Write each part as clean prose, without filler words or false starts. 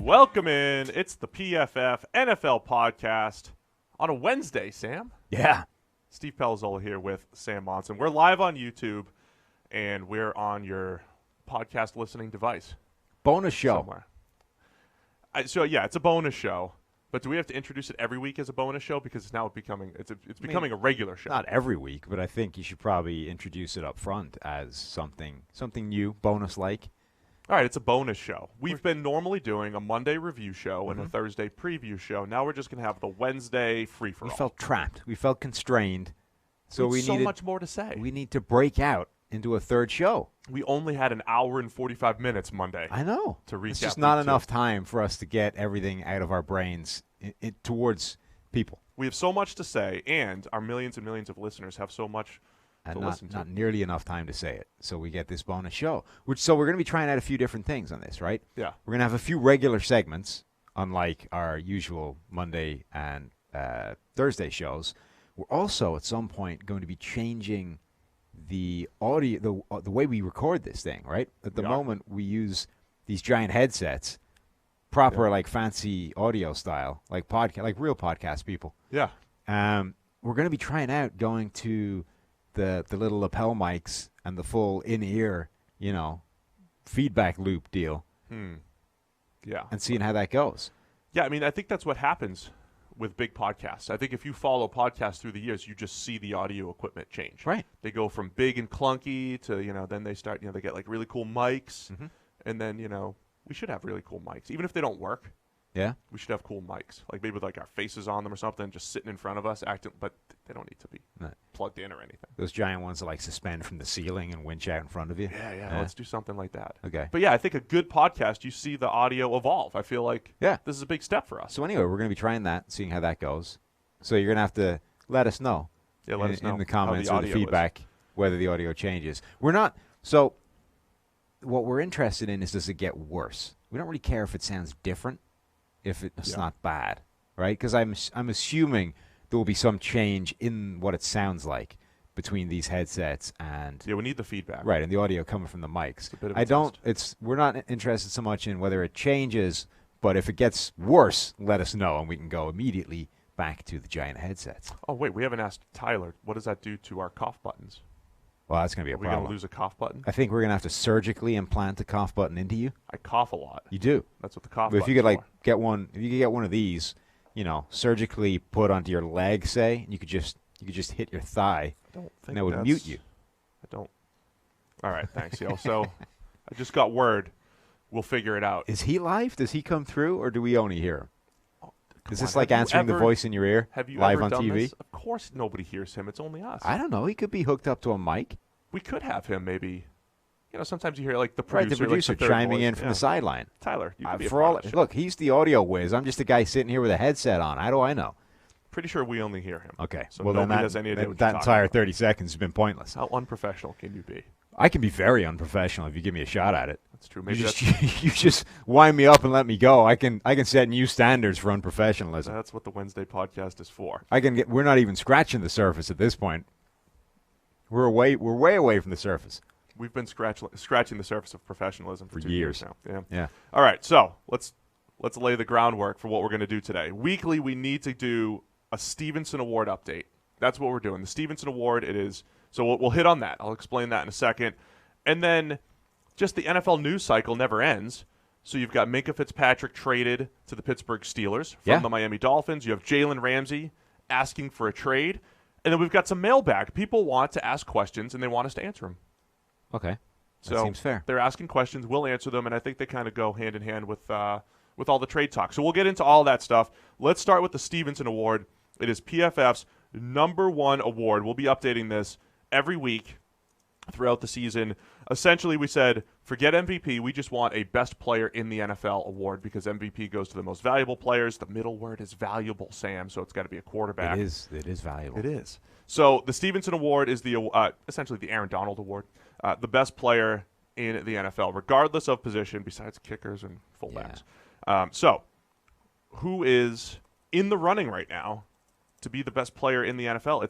welcome in. It's the PFF NFL podcast on a Wednesday, Sam. Yeah. Steve Palazzolo here with Sam Monson. We're live on YouTube, and we're on your podcast listening device. Bonus show. Somewhere. It's a bonus show. But do we have to introduce it every week as a bonus show? Because it's now becoming a regular show. Not every week, but I think you should probably introduce it up front as something new, bonus-like. All right, it's a bonus show. We've been normally doing a Monday review show and a Thursday preview show. Now we're just going to have the Wednesday free-for-all. We felt trapped. We felt constrained. So we needed so much more to say. We need to break out into a third show. We only had an hour and 45 minutes Monday. I know. To recap. It's just not enough time for us to get everything out of our brains towards people. We have so much to say, and our millions and millions of listeners have so much to listen to. Not nearly enough time to say it. So we get this bonus show. So we're going to be trying out a few different things on this, right? Yeah. We're going to have a few regular segments, unlike our usual Monday and Thursday shows. We're also, at some point, going to be changing the audio, the way we record this thing, right? At the moment, we use these giant headsets, proper, like, fancy audio style, like real podcast people. Yeah. We're going to be trying out going to the little lapel mics and the full in-ear, feedback loop deal. Yeah. And seeing how that goes. Yeah, I mean, I think that's what happens with big podcasts. I think if you follow podcasts through the years, you just see the audio equipment change. Right. They go from big and clunky to, then they start, they get like really cool mics. And then, we should have really cool mics. Even if they don't work. Yeah. We should have cool mics. Like maybe with like our faces on them or something, just sitting in front of us acting, but they don't need to be plugged in or anything. Those giant ones that like suspend from the ceiling and winch out in front of you. Yeah. Let's do something like that. Okay. But yeah, I think a good podcast, you see the audio evolve. I feel like this is a big step for us. So anyway, we're going to be trying that, seeing how that goes. So you're going to have to let us know. Yeah, let us know in the comments or the feedback whether the audio changes. We're not. So what we're interested in is, does it get worse? We don't really care if it sounds different, if it's not bad, right? Because I'm assuming there will be some change in what it sounds like between these headsets and we need the feedback, right, and the audio coming from the mics. It's a bit of a test. We're not interested so much in whether it changes, but if it gets worse, let us know and we can go immediately back to the giant headsets. Oh wait, we haven't asked Tyler. What does that do to our cough buttons? Well, that's going to be a problem. Are we going to lose a cough button? I think we're going to have to surgically implant a cough button into you. I cough a lot. You do. That's what the cough button is. But if you could get one, of these, surgically put onto your leg, say, and you could just hit your thigh. I don't think and that would mute you. I don't. All right, thanks, yo. So I just got word. We'll figure it out. Is he live? Does he come through, or do we only hear him? Is this like answering the voice in your ear live on TV? This? Of course nobody hears him. It's only us. I don't know. He could be hooked up to a mic. We could have him maybe. Sometimes you hear like the producer, chiming in from the sideline. Tyler, you could be look, he's the audio whiz. I'm just a guy sitting here with a headset on. How do I know? Pretty sure we only hear him. Okay. So nobody has any idea what that you're entire about. 30 seconds has been pointless. How unprofessional can you be? I can be very unprofessional if you give me a shot at it. That's true. Maybe you just wind me up and let me go. I can set new standards for unprofessionalism. That's what the Wednesday podcast is for. We're not even scratching the surface at this point. We're way away from the surface. We've been scratching the surface of professionalism for 2 years now. Yeah. All right, so let's lay the groundwork for what we're going to do today. Weekly, we need to do a Stephenson Award update. That's what we're doing. The Stephenson Award, it is. So we'll hit on that. I'll explain that in a second. And then just the NFL news cycle never ends. So you've got Minkah Fitzpatrick traded to the Pittsburgh Steelers from the Miami Dolphins. You have Jalen Ramsey asking for a trade. And then we've got some mailbag. People want to ask questions, and they want us to answer them. Okay. That so seems fair. They're asking questions. We'll answer them, and I think they kind of go hand in hand with all the trade talk. So we'll get into all that stuff. Let's start with the Stephenson Award. It is PFF's #1 award. We'll be updating this every week throughout the season. Essentially, we said, forget MVP. We just want a best player in the NFL award because MVP goes to the most valuable players. The middle word is valuable, Sam, so it's got to be a quarterback. It is valuable. It is. So the Stephenson Award is essentially the Aaron Donald Award, the best player in the NFL, regardless of position, besides kickers and fullbacks. Yeah. So who is in the running right now to be the best player in the NFL?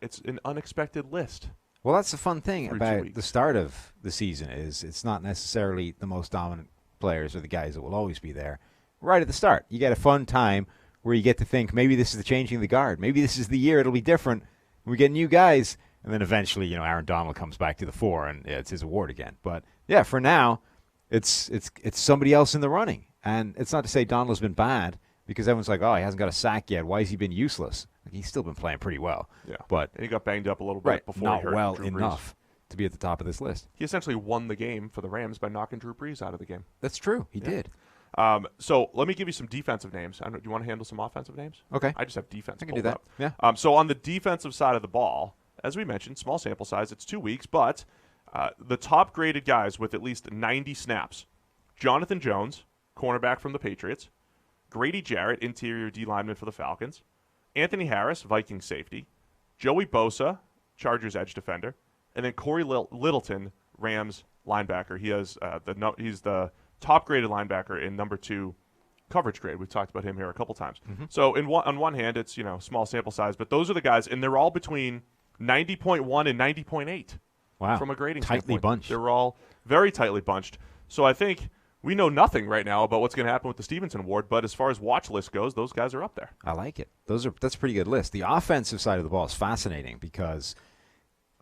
It's an unexpected list. Well, that's the fun thing about the start of the season is it's not necessarily the most dominant players are the guys that will always be there right at the start. You get a fun time where you get to think maybe this is the changing of the guard. Maybe this is the year it'll be different. We get new guys, and then eventually, Aaron Donald comes back to the fore, and it's his award again. But yeah, for now, it's somebody else in the running, and it's not to say Donald's been bad because everyone's like, oh, he hasn't got a sack yet. Why has he been useless? He's still been playing pretty well. Yeah, but and he got banged up a little bit before not he hurt well Drew Brees. enough to be at the top of this list. He essentially won the game for the Rams by knocking Drew Brees out of the game. That's true. He did. So let me give you some defensive names. Do you want to handle some offensive names? Okay. I just have defense. I can do that. Up. Yeah. So on the defensive side of the ball, as we mentioned, small sample size, it's 2 weeks, but the top graded guys with at least 90 snaps: Jonathan Jones, cornerback from the Patriots; Grady Jarrett, interior D lineman for the Falcons; Anthony Harris, Vikings safety; Joey Bosa, Chargers edge defender; and then Corey Littleton, Rams linebacker. He has he's the top graded linebacker in number 2 coverage grade. We've talked about him here a couple times. Mm-hmm. So on one hand, it's small sample size, but those are the guys, and they're all between 90.1 and 90.8. Wow. From a grading tightly standpoint. bunched. They're all very tightly bunched. So I think we know nothing right now about what's going to happen with the Stephenson Award, but as far as watch list goes, those guys are up there. I like it. That's a pretty good list. The offensive side of the ball is fascinating because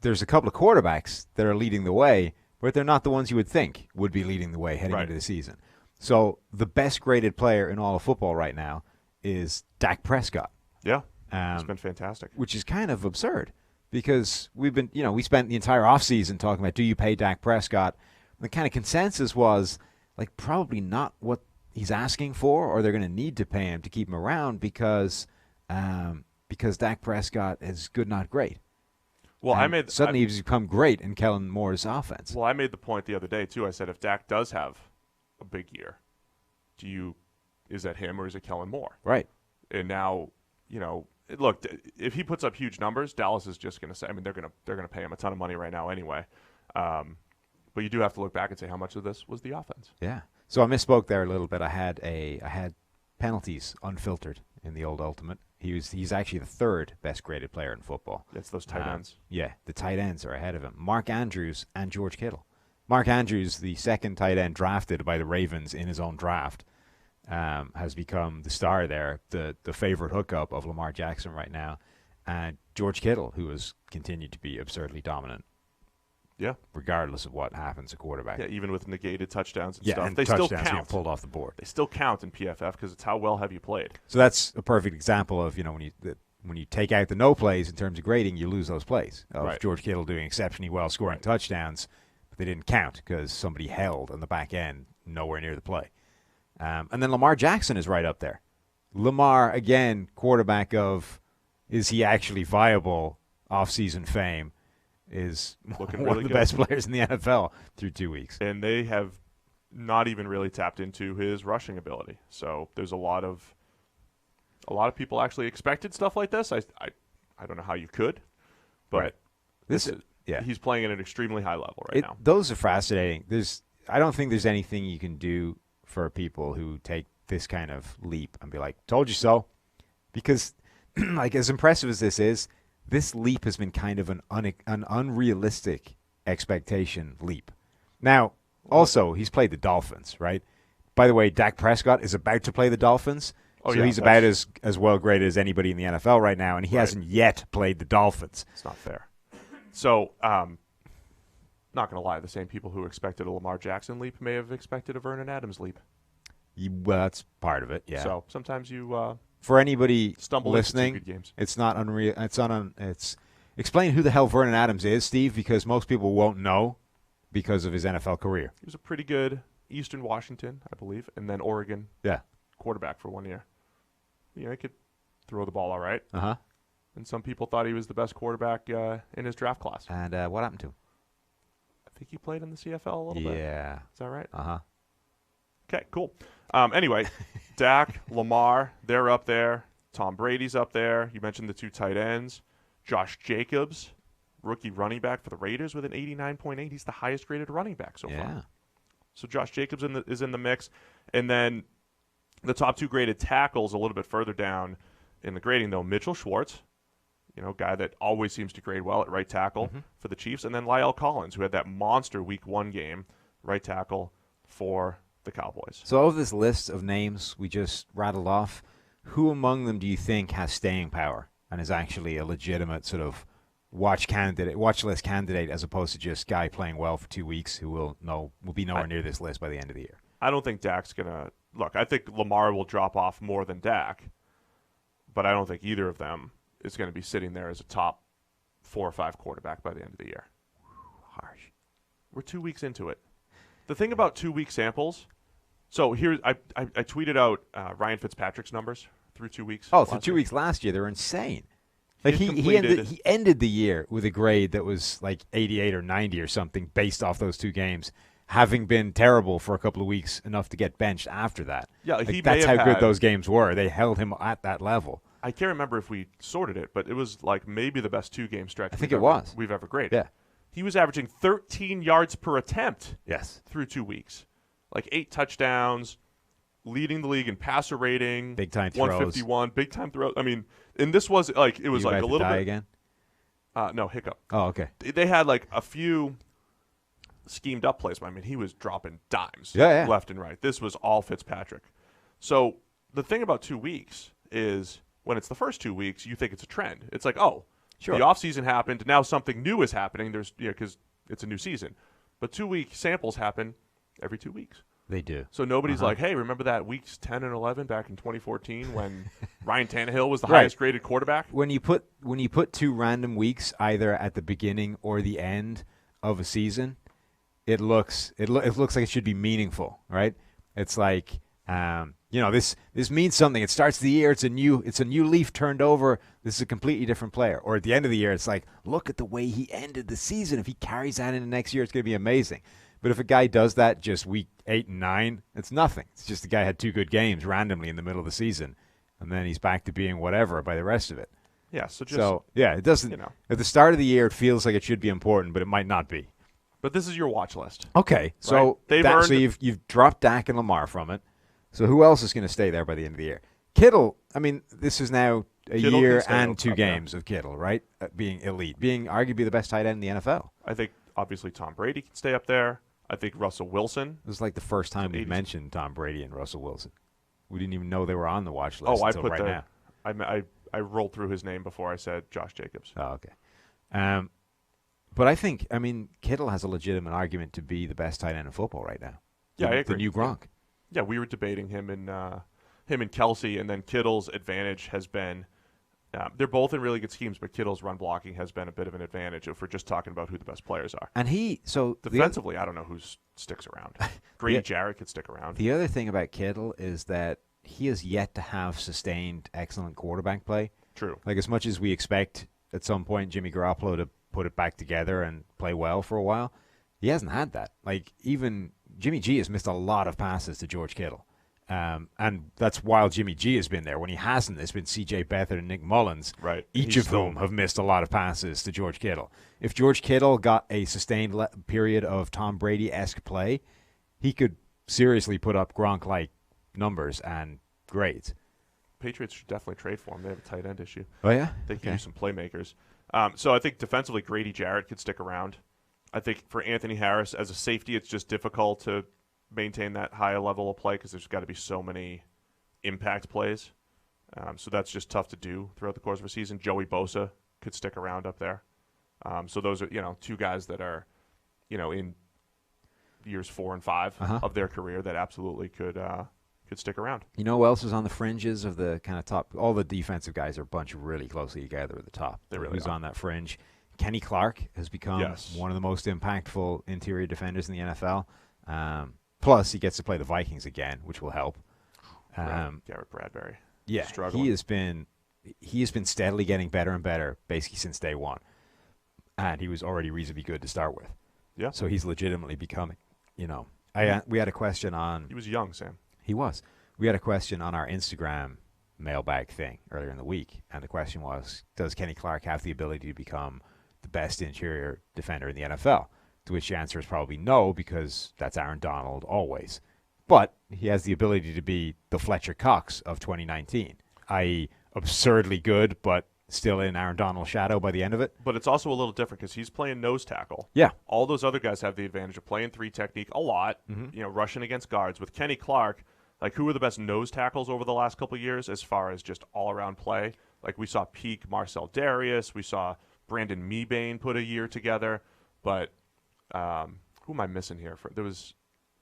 there's a couple of quarterbacks that are leading the way, but they're not the ones you would think would be leading the way heading into the season. So the best graded player in all of football right now is Dak Prescott. Yeah, it's been fantastic. Which is kind of absurd because we've been, we spent the entire offseason talking about, do you pay Dak Prescott? The kind of consensus was like probably not what he's asking for, or they're going to need to pay him to keep him around because Dak Prescott is good, not great. Well, suddenly he's become great in Kellen Moore's offense. Well, I made the point the other day too. I said if Dak does have a big year, is that him or is it Kellen Moore? Right. And now, look, if he puts up huge numbers, Dallas is just going to say, they're going to pay him a ton of money right now anyway. But you do have to look back and say how much of this was the offense. Yeah. So I misspoke there a little bit. I had penalties unfiltered in the old Ultimate. He's actually the 3rd best graded player in football. It's those tight ends. Yeah, the tight ends are ahead of him. Mark Andrews and George Kittle. Mark Andrews, the 2nd tight end drafted by the Ravens in his own draft, has become the star there, the favorite hookup of Lamar Jackson right now. And George Kittle, who has continued to be absurdly dominant. Yeah. Regardless of what happens at quarterback. Yeah, even with negated touchdowns and yeah, stuff. And they touchdowns still count. Being pulled off the board. They still count in PFF because it's how well have you played. So that's a perfect example of, when you take out the no plays in terms of grading, you lose those plays. Of right. George Kittle doing exceptionally well, scoring touchdowns, but they didn't count because somebody held on the back end nowhere near the play. And then Lamar Jackson is right up there. Lamar, again, quarterback of, is he actually viable, off-season fame, is looking one really of the good. best players in the NFL through 2 weeks. And they have not even really tapped into his rushing ability. So there's a lot of people actually expected stuff like this. I don't know how you could, but right. he's playing at an extremely high level right now. Those are fascinating. I don't think there's anything you can do for people who take this kind of leap and be like, told you so. Because like as impressive as this is, this leap has been kind of an unrealistic expectation leap. Now, also, he's played the Dolphins, right? By the way, Dak Prescott is about to play the Dolphins. He's about as well graded as anybody in the NFL right now, and he hasn't yet played the Dolphins. It's not fair. So, not going to lie, the same people who expected a Lamar Jackson leap may have expected a Vernon Adams leap. Well, that's part of it, yeah. So sometimes you for anybody stumble listening, into 2 good games. It's not unreal. It's explain who the hell Vernon Adams is, Steve, because most people won't know because of his NFL career. He was a pretty good Eastern Washington, I believe, and then Oregon quarterback for 1 year. He could throw the ball all right. Uh-huh. And some people thought he was the best quarterback in his draft class. And what happened to him? I think he played in the CFL a little bit. Yeah. Is that right? Uh-huh. Okay, cool. Anyway, Dak, Lamar, they're up there. Tom Brady's up there. You mentioned the 2 tight ends. Josh Jacobs, rookie running back for the Raiders with an 89.8. He's the highest graded running back so far. So Josh Jacobs is in the mix. And then the top 2 graded tackles a little bit further down in the grading, though. Mitchell Schwartz, guy that always seems to grade well at right tackle for the Chiefs. And then La'el Collins, who had that monster Week 1 game, right tackle for the Cowboys. So of this list of names we just rattled off, who among them do you think has staying power and is actually a legitimate sort of watch list candidate as opposed to just guy playing well for 2 weeks who will be nowhere near this list by the end of the year? I don't think Dak's going to – look, I think Lamar will drop off more than Dak, but I don't think either of them is going to be sitting there as a top 4 or 5 quarterback by the end of the year. Harsh. We're 2 weeks into it. The thing about 2-week samples – so here I tweeted out Ryan Fitzpatrick's numbers through 2 weeks. Oh, through 2 weeks last year. They were insane. Like he ended the year with a grade that was like 88 or 90 or something based off those 2 games, having been terrible for a couple of weeks enough to get benched after that. Yeah, like that's how good those games were. They held him at that level. I can't remember if we sorted it, but it was like maybe the best 2-game stretch we've ever graded. Yeah. He was averaging 13 yards per attempt through 2 weeks. Like 8 touchdowns, leading the league in passer rating. Big time throws. 151, big time throws. I mean, and this was like, it was like a little bit. Again? No, hiccup. Oh, okay. They had like a few schemed up plays. I mean, he was dropping dimes left and right. This was all Fitzpatrick. So the thing about 2 weeks is when it's the first 2 weeks, you think it's a trend. It's like, oh, sure, the offseason happened. Now something new is happening. There's, because it's a new season. But 2-week samples happen every 2 weeks. They do. So nobody's like, hey, remember that weeks 10 and 11 back in 2014 when Ryan Tannehill was the highest graded quarterback? When you put 2 random weeks either at the beginning or the end of a season, it looks like it should be meaningful, right? It's like this means something. It starts the year, it's a new leaf turned over. This is a completely different player. Or at the end of the year, it's like, look at the way he ended the season. If he carries that into next year, it's going to be amazing. But if a guy does that just week 8 and 9, it's nothing. It's just the guy had 2 good games randomly in the middle of the season, and then he's back to being whatever by the rest of it. Yeah, it doesn't. At the start of the year, it feels like it should be important, but it might not be. But this is your watch list. Okay, so right? So you've dropped Dak and Lamar from it. So who else is going to stay there by the end of the year? Kittle. I mean, this is now a year and 2 games of Kittle, right? Being elite, being arguably the best tight end in the NFL. I think obviously Tom Brady can stay up there. I think Russell Wilson. It was like the first time we mentioned Tom Brady and Russell Wilson. We didn't even know they were on the watch list until right now. I rolled through his name before I said Josh Jacobs. Oh, okay. But I think, Kittle has a legitimate argument to be the best tight end in football right now. Yeah, I agree. The new Gronk. Yeah, we were debating him and Kelsey, and then Kittle's advantage has been they're both in really good schemes, but Kittle's run blocking has been a bit of an advantage if we're just talking about who the best players are. And defensively, I don't know who sticks around. Grady Jarrett could stick around. The other thing about Kittle is that he has yet to have sustained excellent quarterback play. True. Like as much as we expect at some point Jimmy Garoppolo to put it back together and play well for a while, he hasn't had that. Like even Jimmy G has missed a lot of passes to George Kittle. And that's while Jimmy G has been there. When he hasn't, it's been C.J. Beathard and Nick Mullins, right? Each of whom have missed a lot of passes to George Kittle. If George Kittle got a sustained period of Tom Brady-esque play, he could seriously put up Gronk-like numbers and grades. Patriots should definitely trade for him. They have a tight end issue. Oh, yeah? They can use some playmakers. So I think defensively, Grady Jarrett could stick around. I think for Anthony Harris, as a safety, it's just difficult to maintain that high level of play because there's got to be so many impact plays. So that's just tough to do throughout the course of a season. Joey Bosa could stick around up there. So those are 2 guys that are in years 4 and 5 of their career that absolutely could stick around. You know who else is on the fringes of the kind of top? All the defensive guys are bunched really closely together at the top. They really Who's are. On that fringe? Kenny Clark has become one of the most impactful interior defenders in the NFL. Plus, he gets to play the Vikings again, which will help. Garrett Bradbury. Yeah, struggling. he has been steadily getting better and better, basically since day one. And he was already reasonably good to start with. Yeah. So he's legitimately becoming, we had a question on. He was young, Sam. He was. We had a question on our Instagram mailbag thing earlier in the week, and the question was, does Kenny Clark have the ability to become the best interior defender in the NFL? To which the answer is probably no, because that's Aaron Donald always. But he has the ability to be the Fletcher Cox of 2019, i.e. absurdly good, but still in Aaron Donald's shadow by the end of it. But it's also a little different because he's playing nose tackle. Yeah. All those other guys have the advantage of playing 3 technique a lot, rushing against guards. With Kenny Clark, like, who are the best nose tackles over the last couple of years as far as just all-around play? Like, we saw peak Marcel Darius. We saw Brandon Mebane put a year together. But who am I missing here? There was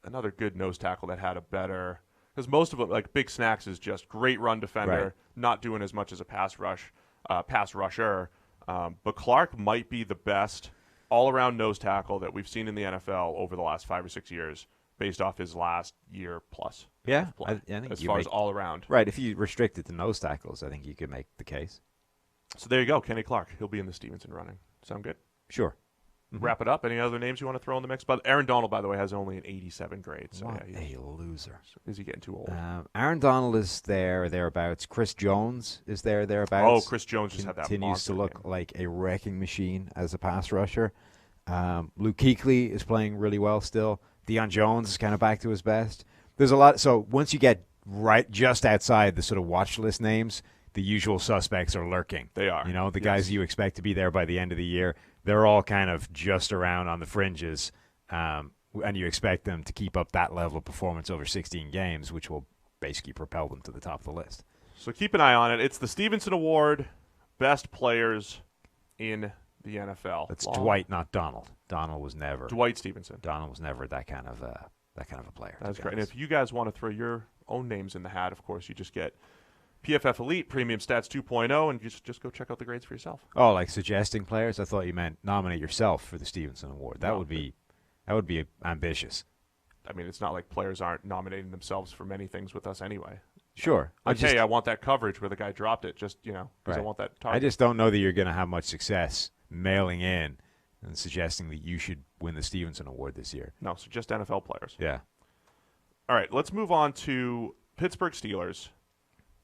another good nose tackle that had a better – because most of them, like Big Snacks, is just great run defender, right. not doing as much as a pass rusher. But Clark might be the best all-around nose tackle that we've seen in the NFL over the last 5 or 6 years, based off his last year plus. Yeah, I think as far as all-around. Right, if you restrict it to nose tackles, I think you could make the case. So there you go, Kenny Clark. He'll be in the Stephenson running. Sound good? Sure. Wrap it up. Any other names you want to throw in the mix? But Aaron Donald, by the way, has only an 87 grade. So what yeah, a loser. Is he getting too old? Aaron Donald is there or thereabouts. Chris Jones is there or thereabouts. Oh, Chris Jones just had that continues to look game. like a wrecking machine as a pass rusher. Luke Kuechly is playing really well still. Deion Jones is kind of back to his best. There's a lot. So once you get right just outside the sort of watch list names, the usual suspects are lurking. They are. You know, the guys you expect to be there by the end of the year, they're all kind of just around on the fringes, and you expect them to keep up that level of performance over 16 games, which will basically propel them to the top of the list. So keep an eye on it. It's the Stephenson Award, best players in the NFL. That's Dwight, not Donald. Donald was never Dwight Stephenson. Donald was never that kind of a player. That's great. And if you guys want to throw your own names in the hat, of course, you just get PFF Elite Premium Stats 2.0, and just go check out the grades for yourself. Oh, like suggesting players? I thought you meant nominate yourself for the Stephenson Award. That would be ambitious. I mean, it's not like players aren't nominating themselves for many things with us anyway. Sure. Like, hey, I want that coverage where the guy dropped it, just, because I want that target. I just don't know that you're going to have much success mailing in and suggesting that you should win the Stephenson Award this year. No, so just NFL players. Yeah. All right, let's move on to Pittsburgh Steelers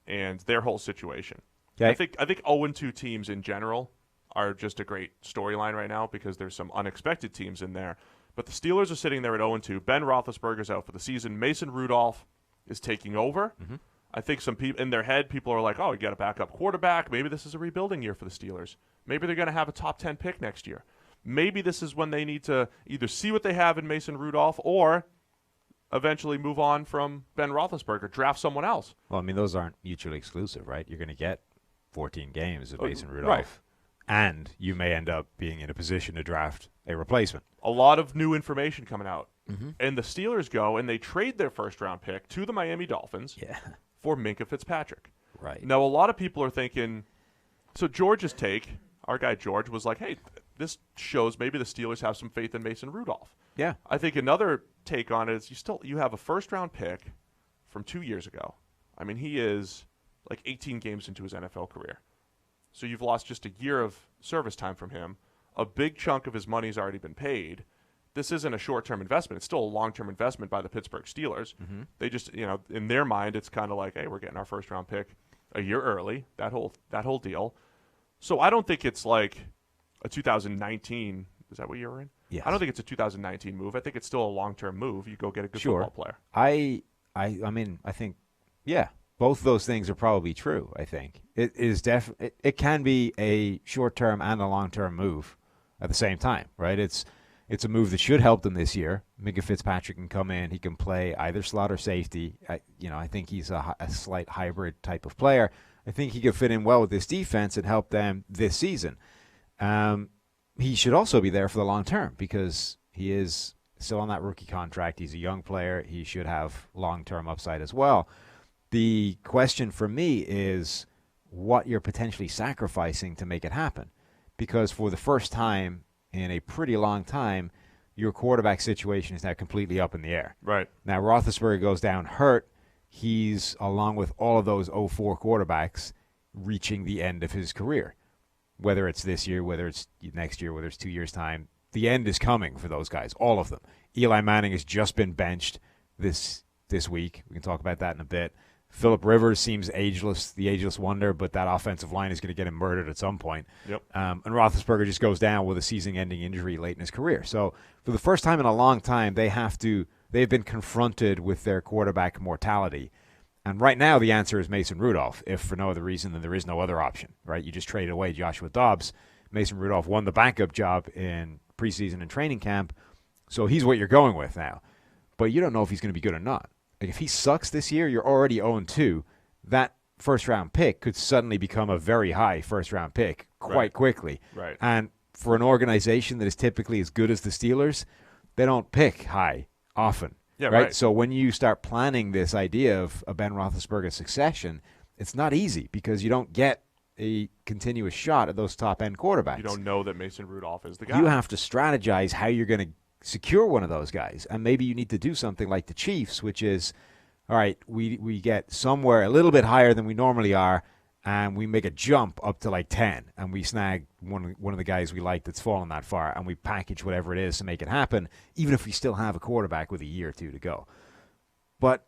and their whole situation. Okay. I think 0-2 teams in general are just a great storyline right now because there's some unexpected teams in there. But the Steelers are sitting there at 0-2. Ben Roethlisberger's out for the season. Mason Rudolph is taking over. Mm-hmm. I think some people in their head, people are like, oh, you got a backup quarterback. Maybe this is a rebuilding year for the Steelers. Maybe they're going to have a top 10 pick next year. Maybe this is when they need to either see what they have in Mason Rudolph or eventually move on from Ben Roethlisberger, draft someone else. Well, I mean, those aren't mutually exclusive, right? You're going to get 14 games of Mason Rudolph. Right. And you may end up being in a position to draft a replacement. A lot of new information coming out. Mm-hmm. And the Steelers go and they trade their first-round pick to the Miami Dolphins for Minkah Fitzpatrick. Right. Now, a lot of people are thinking, so George's take, our guy George, was like, hey, this shows maybe the Steelers have some faith in Mason Rudolph. Yeah. I think another take on it is you have a first-round pick from 2 years ago. I mean, he is like 18 games into his NFL career. So you've lost just a year of service time from him. A big chunk of his money's already been paid. This isn't a short-term investment. It's still a long-term investment by the Pittsburgh Steelers. Mm-hmm. They just, in their mind, it's kind of like, hey, we're getting our first-round pick a year early, that whole deal. So I don't think it's like a 2019 – is that what you're in? Yes. I don't think it's a 2019 move. I think it's still a long-term move. You go get a good football player. I mean, I think, yeah, both those things are probably true, I think. It is it can be a short-term and a long-term move at the same time, right? It's a move that should help them this year. Minkah Fitzpatrick can come in. He can play either slot or safety. I think he's a slight hybrid type of player. I think he could fit in well with this defense and help them this season. He should also be there for the long term because he is still on that rookie contract. He's a young player. He should have long-term upside as well. The question for me is what you're potentially sacrificing to make it happen. Because for the first time in a pretty long time, your quarterback situation is now completely up in the air. Right. Now, Roethlisberger goes down hurt. He's, along with all of those 04 quarterbacks, reaching the end of his career. Whether it's this year, whether it's next year, whether it's 2 years' time, the end is coming for those guys, all of them. Eli Manning has just been benched this week. We can talk about that in a bit. Phillip Rivers seems ageless, the ageless wonder, but that offensive line is going to get him murdered at some point. Yep. And Roethlisberger just goes down with a season-ending injury late in his career. So for the first time in a long time, they've been confronted with their quarterback mortality. And right now the answer is Mason Rudolph, if for no other reason than there is no other option, right? You just traded away Joshua Dobbs. Mason Rudolph won the backup job in preseason and training camp, so he's what you're going with now. But you don't know if he's going to be good or not. Like if he sucks this year, you're already 0-2. That first-round pick could suddenly become a very high first-round pick quite quickly. Right. And for an organization that is typically as good as the Steelers, they don't pick high often. Yeah, right? So when you start planning this idea of a Ben Roethlisberger succession, it's not easy because you don't get a continuous shot at those top-end quarterbacks. You don't know that Mason Rudolph is the guy. You have to strategize how you're going to secure one of those guys. And maybe you need to do something like the Chiefs, which is, all right, we get somewhere a little bit higher than we normally are, and we make a jump up to like 10, and we snag one of the guys we like that's fallen that far, and we package whatever it is to make it happen, even if we still have a quarterback with a year or two to go. But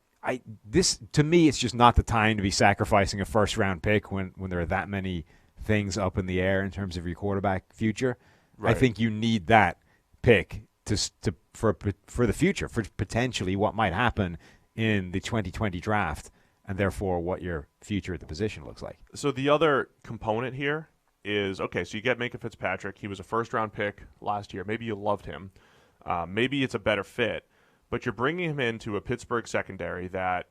this to me, it's just not the time to be sacrificing a first-round pick when there are that many things up in the air in terms of your quarterback future. Right. I think you need that pick for the future, for potentially what might happen in the 2020 draft, and therefore what your future at the position looks like. So the other component here is, okay, so you get Minkah Fitzpatrick. He was a first-round pick last year. Maybe you loved him. Maybe it's a better fit. But you're bringing him into a Pittsburgh secondary that,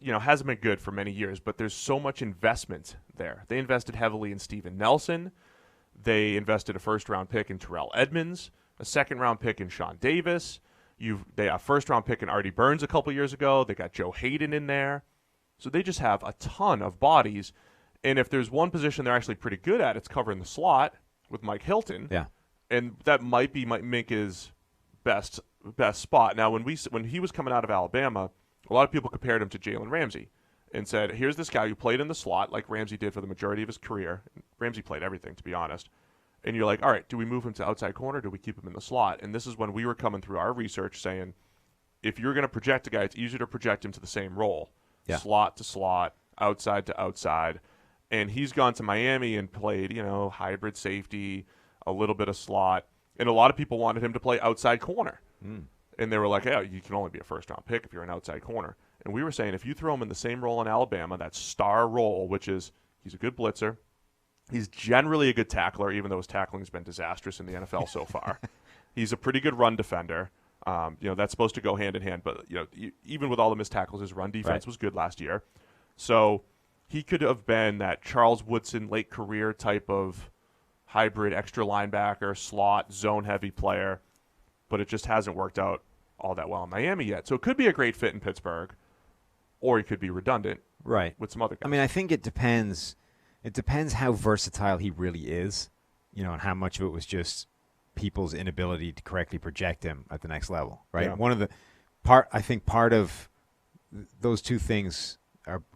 hasn't been good for many years, but there's so much investment there. They invested heavily in Steven Nelson. They invested a first-round pick in Terrell Edmonds, a second-round pick in Sean Davis. They have a first-round pick in Artie Burns a couple years ago. They got Joe Hayden in there. So they just have a ton of bodies. And if there's one position they're actually pretty good at, it's covering the slot with Mike Hilton. Yeah. And that might be Minkah's best spot. Now, when he was coming out of Alabama, a lot of people compared him to Jalen Ramsey and said, here's this guy who played in the slot like Ramsey did for the majority of his career. Ramsey played everything, to be honest. And you're like, all right, do we move him to outside corner? Do we keep him in the slot? And this is when we were coming through our research saying, if you're going to project a guy, it's easier to project him to the same role. Yeah. Slot to slot, outside to outside. And he's gone to Miami and played, hybrid safety, a little bit of slot. And a lot of people wanted him to play outside corner. And they were like, oh, you can only be a first-round pick if you're an outside corner. And we were saying if you throw him in the same role in Alabama, that star role, which is he's a good blitzer, he's generally a good tackler, even though his tackling has been disastrous in the NFL so far. He's a pretty good run defender. That's supposed to go hand in hand. But, even with all the missed tackles, his run defense was good last year. So he could have been that Charles Woodson late career type of hybrid extra linebacker, slot, zone-heavy player. But it just hasn't worked out all that well in Miami yet. So it could be a great fit in Pittsburgh, or he could be redundant with some other guys. I mean, I think it depends. It depends how versatile he really is, and how much of it was just people's inability to correctly project him at the next level, right? Yeah. I think part of those two things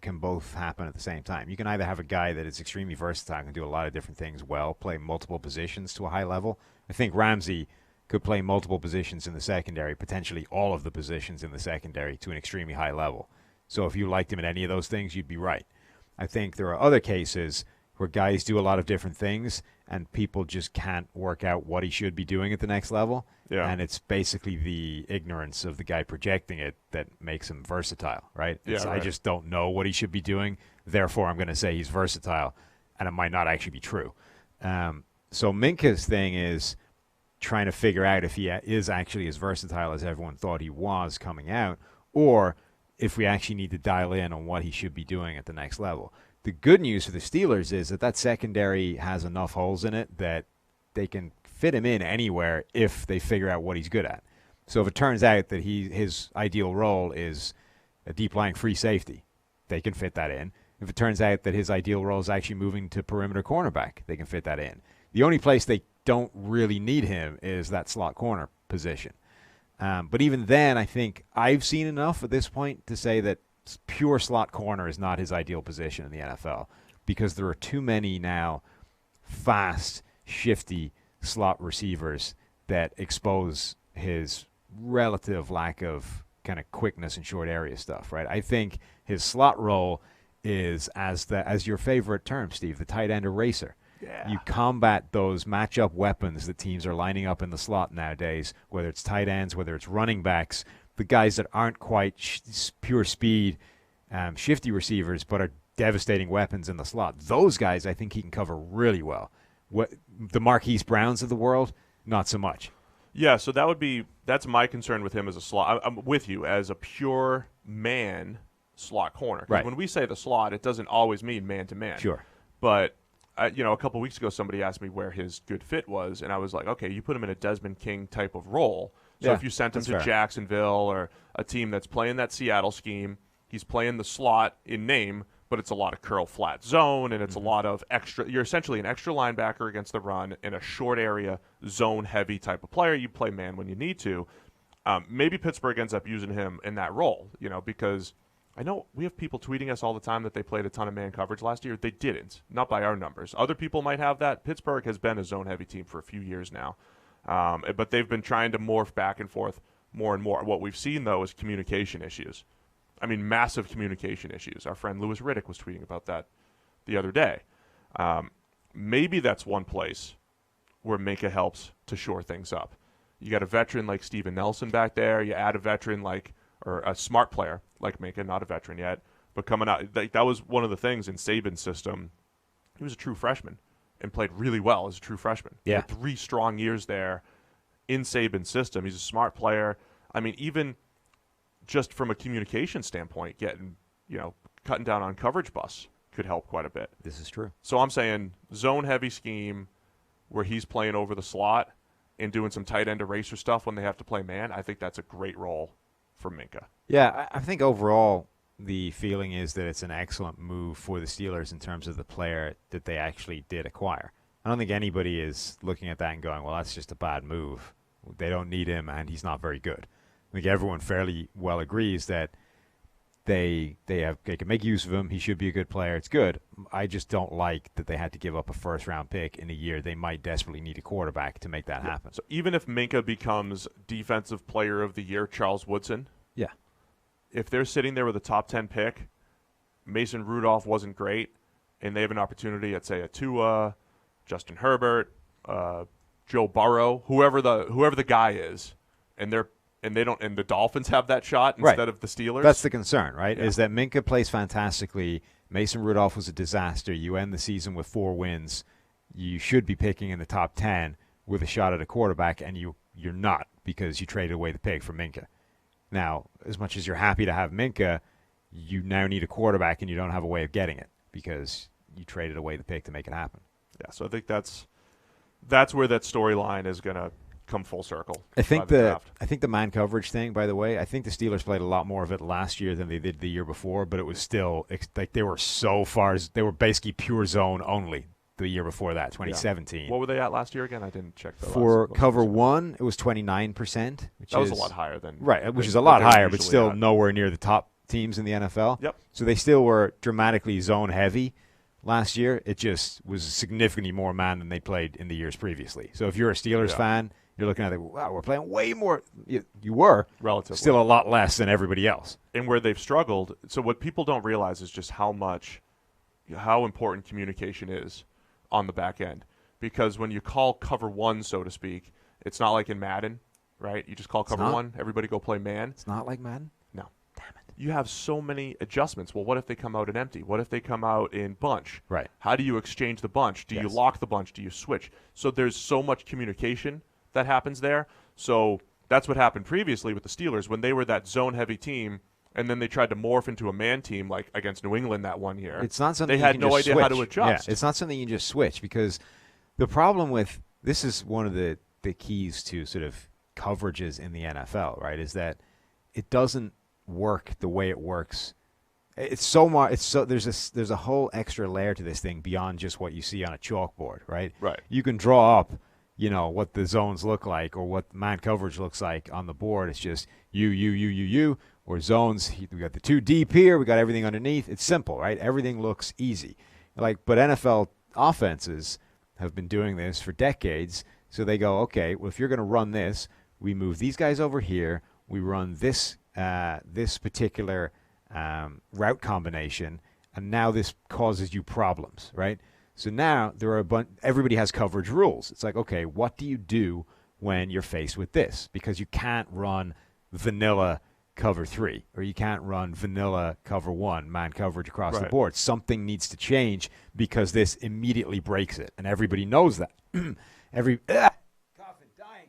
can both happen at the same time. You can either have a guy that is extremely versatile, can do a lot of different things well, play multiple positions to a high level. I think Ramsey could play multiple positions in the secondary, potentially all of the positions in the secondary to an extremely high level. So if you liked him in any of those things, you'd be right. I think there are other cases where guys do a lot of different things and people just can't work out what he should be doing at the next level. Yeah. And it's basically the ignorance of the guy projecting it that makes him versatile, right? Yeah, right. I just don't know what he should be doing, therefore I'm going to say he's versatile, and it might not actually be true. So Minkah's thing is trying to figure out if he is actually as versatile as everyone thought he was coming out, or if we actually need to dial in on what he should be doing at the next level. The good news for the Steelers is that secondary has enough holes in it that they can fit him in anywhere if they figure out what he's good at. So if it turns out that his ideal role is a deep-lying free safety, they can fit that in. If it turns out that his ideal role is actually moving to perimeter cornerback, they can fit that in. The only place they don't really need him is that slot corner position. But even then, I think I've seen enough at this point to say that pure slot corner is not his ideal position in the NFL because there are too many now fast, shifty slot receivers that expose his relative lack of kind of quickness and short area stuff, right? I think his slot role is, as your favorite term, Steve, the tight end eraser. Yeah. You combat those matchup weapons that teams are lining up in the slot nowadays, whether it's tight ends, whether it's running backs, the guys that aren't quite pure speed shifty receivers, but are devastating weapons in the slot. Those guys, I think he can cover really well. The Marquise Browns of the world, not so much. Yeah, so that's my concern with him as a slot. I'm with you as a pure man slot corner. Right. When we say the slot, it doesn't always mean man to man. Sure. But a couple weeks ago, somebody asked me where his good fit was, and I was like, okay, you put him in a Desmond King type of role. So Yeah, if you sent him that's to fair. Jacksonville or a team that's playing that Seattle scheme, he's playing the slot in name, but it's a lot of curl flat zone, and it's a lot of extra. You're essentially an extra linebacker against the run in a short area, zone heavy type of player. You play man when you need to. Maybe Pittsburgh ends up using him in that role, because I know we have people tweeting us all the time that they played a ton of man coverage last year. They didn't, not by our numbers. Other people might have that. Pittsburgh has been a zone heavy team for a few years now, but they've been trying to morph back and forth more and more. What we've seen, though, is communication issues. I mean, massive communication issues. Our friend Louis Riddick was tweeting about that the other day. Maybe that's one place where Minkah helps to shore things up. You got a veteran like Steven Nelson back there. You add a veteran or a smart player like Minkah, not a veteran yet, but coming out. That was one of the things in Saban's system. He was a true freshman and played really well as a true freshman. Yeah. He had 3 strong years there in Saban's system. He's a smart player. I mean, even just from a communication standpoint, cutting down on coverage busts could help quite a bit. This is true. So I'm saying zone-heavy scheme where he's playing over the slot and doing some tight end eraser stuff when they have to play man. I think that's a great role for Minkah. Yeah, I think overall the feeling is that it's an excellent move for the Steelers in terms of the player that they actually did acquire. I don't think anybody is looking at that and going, well, that's just a bad move. They don't need him, and he's not very good. I think everyone fairly well agrees that they can make use of him. He should be a good player. It's good. I just don't like that they had to give up a first-round pick in a year they might desperately need a quarterback to make that happen. So even if Minkah becomes Defensive Player of the Year, Charles Woodson, Yeah. if they're sitting there with a top 10 pick, Mason Rudolph wasn't great, and they have an opportunity at, say, a Tua, Justin Herbert, Joe Burrow, whoever the guy is, and the Dolphins have that shot instead of the Steelers. That's the concern, right? Yeah. Is that Minkah plays fantastically. Mason Rudolph was a disaster. You end the season with 4 wins. You should be picking in the top 10 with a shot at a quarterback, and you're not because you traded away the pick for Minkah. Now, as much as you're happy to have Minkah, you now need a quarterback, and you don't have a way of getting it because you traded away the pick to make it happen. Yeah, so I think that's where that storyline is going to come full circle. I think draft. the man coverage thing, by the way, I think the Steelers played a lot more of it last year than they did the year before, but it was still like they were so far, they were basically pure zone only the year before that, 2017. Yeah. What were they at last year again? I didn't check the For last cover season. 1, it was 29%, That was a lot higher than right, which is a than lot they're higher, but usually still at. nowhere near the top teams in the NFL. Yep. So they still were dramatically zone heavy last year. It just was significantly more man than they played in the years previously. So if you're a Steelers fan, you're looking at it, wow, we're playing way more. You were Relatively. still a lot less than everybody else. And where they've struggled, so what people don't realize is just how important communication is on the back end. Because when you call cover 1, so to speak, it's not like in Madden, right? You just call cover 1, everybody go play man. It's not like Madden? No. Damn it. You have so many adjustments. Well, what if they come out in empty? What if they come out in bunch? Right. How do you exchange the bunch? Do you lock the bunch? Do you switch? So there's so much communication that happens there. So that's what happened previously with the Steelers when they were that zone-heavy team, and then they tried to morph into a man team like against New England that one year. It's not something they you had can no just idea how switch. to adjust. Yeah, it's not something you can just switch because the problem with this is one of the keys to sort of coverages in the NFL, right? Is that it doesn't work the way it works. It's so much. It's so there's a whole extra layer to this thing beyond just what you see on a chalkboard, right? Right. You can draw up, what the zones look like or what man coverage looks like on the board. It's just you, or zones. We got the 2 deep here. We got everything underneath. It's simple, right? Everything looks easy. But NFL offenses have been doing this for decades. So they go, okay, well, if you're going to run this, we move these guys over here. We run this particular route combination, and now this causes you problems, right? So now there are everybody has coverage rules. It's like, okay, what do you do when you're faced with this? Because you can't run vanilla cover 3, or you can't run vanilla cover 1, man coverage across the Right. board. Something needs to change because this immediately breaks it, and everybody knows that. Coughing, dying.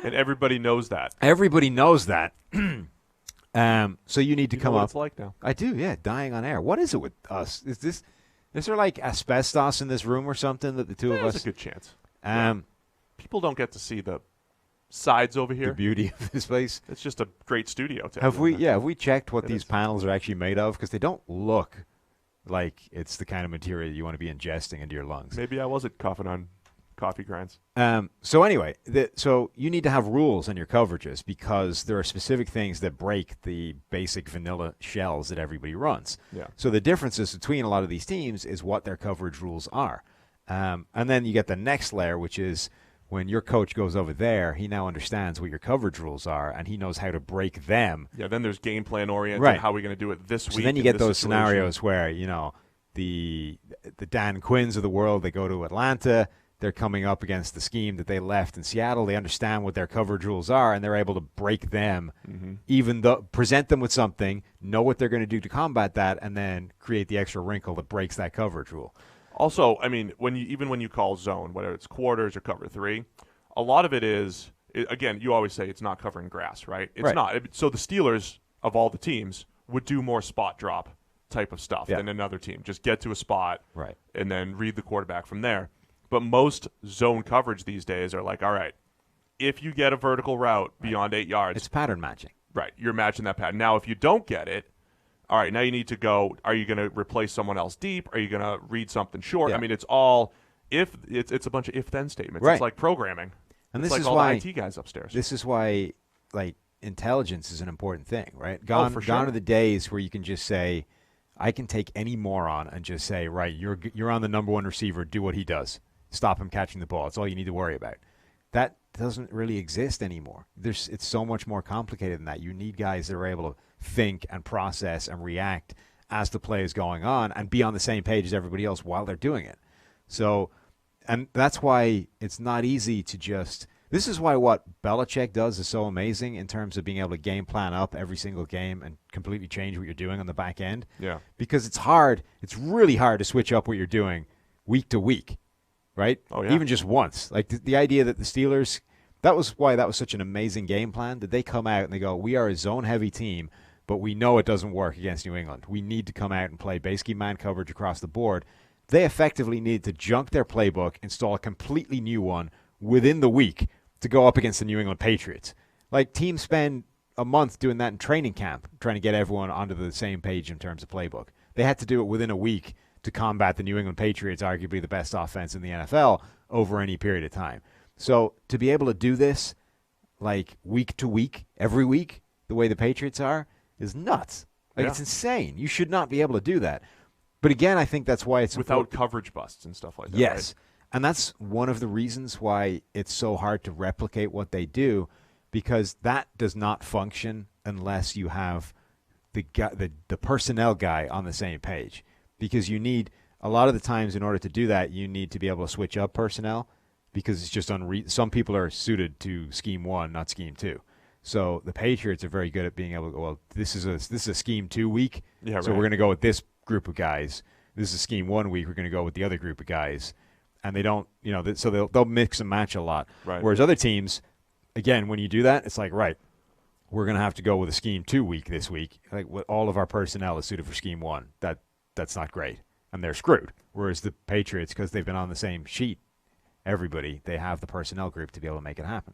And everybody knows that. Everybody knows that. So you need to You come know what up. it's like now. I do, yeah. Dying on air. What is it with us? Is there like asbestos in this room or something that the two of There's us? a good chance. Um, People don't get to see the sides over the here. beauty of this place. It's just a great studio. To Have we checked what It these is. panels are actually made of? Because they don't look like it's the kind of material you want to be ingesting into your lungs. Maybe I wasn't coughing on coffee grinds. So anyway, so you need to have rules on your coverages because there are specific things that break the basic vanilla shells that everybody runs. Yeah. So the differences between a lot of these teams is what their coverage rules are. And then you get the next layer, which is when your coach goes over there, he now understands what your coverage rules are, and he knows how to break them. Yeah, then there's game plan oriented. Right. How are we going to do it this So week? then you in get this those situation? scenarios where, the Dan Quinns of the world, they go to Atlanta, they're coming up against the scheme that they left in Seattle. They understand what their coverage rules are, and they're able to break them, even though present them with something, know what they're going to do to combat that, and then create the extra wrinkle that breaks that coverage rule. Also, I mean, when you call zone, whether it's quarters or cover 3, a lot of it is, again, you always say it's not covering grass, right? It's Right. not. So the Steelers, of all the teams, would do more spot drop type of stuff Yeah. than another team. Just get to a spot Right. and then read the quarterback from there. But most zone coverage these days are like, all right, if you get a vertical route beyond 8 yards, It's pattern matching. right, you're matching that pattern. Now, if you don't get it, all right, now you need to go, are you going to replace someone else deep? Are you going to read something short? Yeah. I mean, it's all it's a bunch of if-then statements. Right. It's like programming. And It's this like is all why the IT guys upstairs. This is why, like, intelligence is an important thing, right? Gone for are sure. the days where you can just say, I can take any moron and just say, right, you're on the number one receiver, do what he does. Stop him catching the ball. That's all you need to worry about. That doesn't really exist anymore. It's so much more complicated than that. You need guys that are able to think and process and react as the play is going on and be on the same page as everybody else while they're doing it. So, and that's why it's not easy to just. This is why what Belichick does is so amazing in terms of being able to game plan up every single game and completely change what you're doing on the back end. Yeah. Because it's hard. It's really hard to switch up what you're doing week to week, right? Oh, yeah. Even just once. Like the idea that the Steelers, that was why that was such an amazing game plan, that they come out and they go, we are a zone-heavy team, but we know it doesn't work against New England. We need to come out and play basically man coverage across the board. They effectively needed to junk their playbook, install a completely new one within the week to go up against the New England Patriots. Like, teams spend a month doing that in training camp, trying to get everyone onto the same page in terms of playbook. They had to do it within a week to combat the New England Patriots, arguably the best offense in the NFL, over any period of time. So to be able to do this, like, week to week, every week, the way the Patriots are, is nuts. Like, Yeah. it's insane. You should not be able to do that. But again, I think that's why it's Without important. coverage busts and stuff like that. Yes. And that's one of the reasons why it's so hard to replicate what they do, because that does not function unless you have the personnel guy on the same page. Because you need, a lot of the times in order to do that, you need to be able to switch up personnel, because it's just some people are suited to scheme 1, not scheme 2. So the Patriots are very good at being able to go, well, this is a scheme 2 week, Yeah, so right. we're going to go with this group of guys. This is a scheme 1 week, we're going to go with the other group of guys. And they don't, so they'll mix and match a lot. Right. Whereas other teams, again, when you do that, it's like, right, we're going to have to go with a scheme 2 week this week. Like, all of our personnel is suited for scheme 1. That's not great, and they're screwed. Whereas the Patriots, because they've been on the same sheet, everybody, they have the personnel group to be able to make it happen.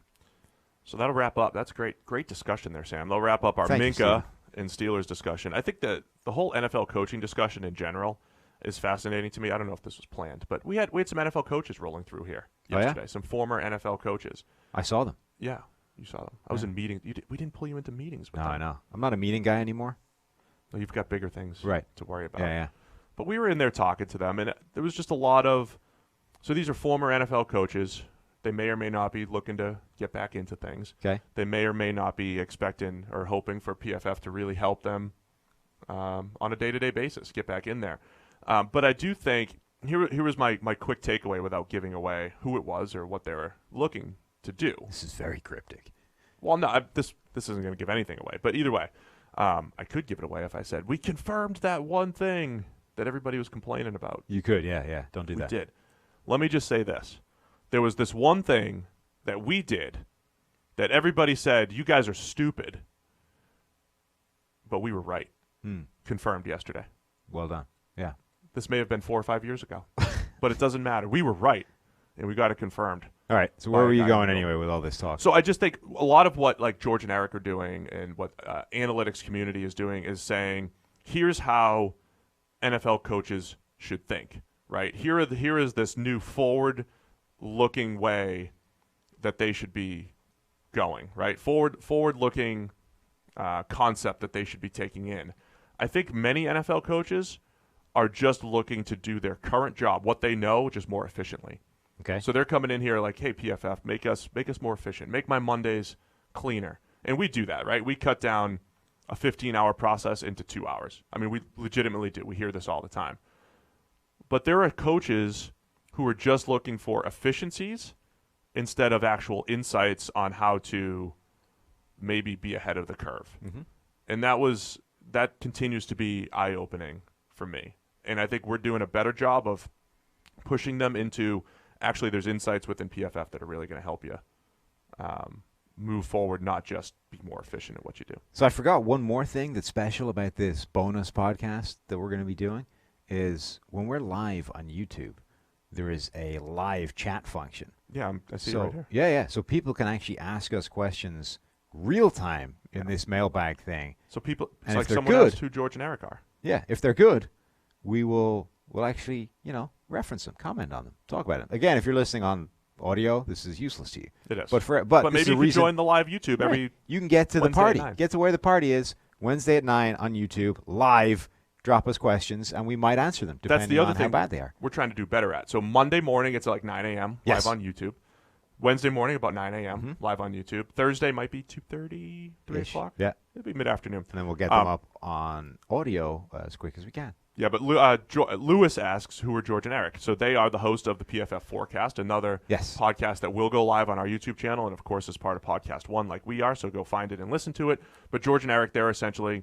So that'll wrap up. That's great discussion there, Sam. They'll wrap up our Thank you, Minkah and Steelers discussion. I think that the whole NFL coaching discussion in general is fascinating to me. I don't know if this was planned, but we had some NFL coaches rolling through here Oh, yeah? yesterday. Some former NFL coaches. I saw them. Yeah, you saw them. I was in meetings. We didn't pull you into meetings with No, them. I know. I'm not a meeting guy anymore. Well, you've got bigger things Right. to worry about. Yeah. But we were in there talking to them, and there was just a lot of. So these are former NFL coaches. They may or may not be looking to get back into things. Okay. They may or may not be expecting or hoping for PFF to really help them on a day-to-day basis, get back in there. But I do think here was my quick takeaway without giving away who it was or what they were looking to do. This is very cryptic. Well, no, this isn't going to give anything away. But either way, I could give it away if I said, we confirmed that one thing that everybody was complaining about. You could, yeah. Don't do that. We did. Let me just say this. There was this one thing that we did that everybody said, you guys are stupid. But we were right. Confirmed yesterday. Well done. Yeah. This may have been 4 or 5 years ago. But it doesn't matter. We were right. And we got it confirmed. All right. So where were you going anyway with all this talk? So I just think a lot of what like George and Eric are doing and what analytics community is doing is saying, here's how NFL coaches should think, right? Here is this new forward-looking way that they should be going, right? Forward-looking concept that they should be taking in. I think many NFL coaches are just looking to do their current job, what they know, just more efficiently. Okay. So they're coming in here like, hey, PFF, make us more efficient. Make my Mondays cleaner. And we do that, right? We cut down a 15-hour process into 2 hours. I mean, we legitimately do. We hear this all the time. But there are coaches who are just looking for efficiencies instead of actual insights on how to maybe be ahead of the curve. Mm-hmm. And that continues to be eye-opening for me. And I think we're doing a better job of pushing them into actually there's insights within PFF that are really going to help you move forward, not just be more efficient at what you do. So I forgot one more thing that's special about this bonus podcast that we're going to be doing is when we're live on YouTube, there is a live chat function. Yeah, I see it right here. Yeah. So people can actually ask us questions real time in this mailbag thing. So people, it's And like if they're someone good- asked who George and Eric are. Yeah, if they're good, we'll actually, reference them, comment on them, talk about them. Again, if you're listening on audio, this is useless to you. It is. But But this maybe is you a can reason, join the live YouTube every. you can get to the Wednesday at party. 9. Get to where the party is Wednesday at 9 on YouTube, live. Drop us questions, and we might answer them depending That's the other on thing how bad they are. we're trying to do better at. So Monday morning, it's like 9 a.m. Yes. live on YouTube. Wednesday morning, about 9 a.m. Mm-hmm. live on YouTube. Thursday might be 2:30, 3 Ish. o'clock. Yeah, It'll be mid-afternoon. and then we'll get them up on audio as quick as we can. Yeah, but Lewis asks, who are George and Eric? So they are the host of the PFF Forecast, another Yes. podcast that will go live on our YouTube channel, and of course is part of Podcast One like we are, so go find it and listen to it. But George and Eric, they're essentially,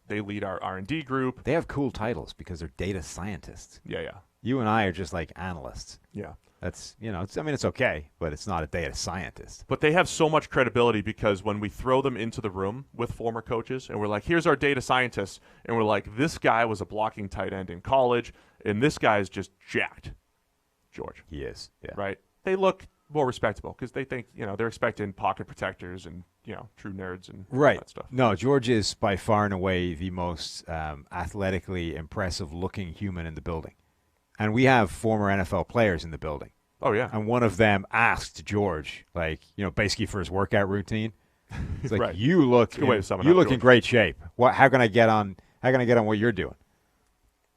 they lead our R&D group. They have cool titles because they're data scientists. Yeah. You and I are just like analysts. Yeah. That's, it's okay, but it's not a data scientist. But they have so much credibility because when we throw them into the room with former coaches and we're like, here's our data scientists, and we're like, this guy was a blocking tight end in college, and this guy is just jacked, George. He is, yeah. Right? They look more respectable because they think, they're expecting pocket protectors and, true nerds and all that stuff. No, George is by far and away the most athletically impressive-looking human in the building. And we have former NFL players in the building. Oh, yeah. And one of them asked George, basically for his workout routine. It's like, Right. you look, good way to sum it you up, look in George. great shape. How can I get on what you're doing?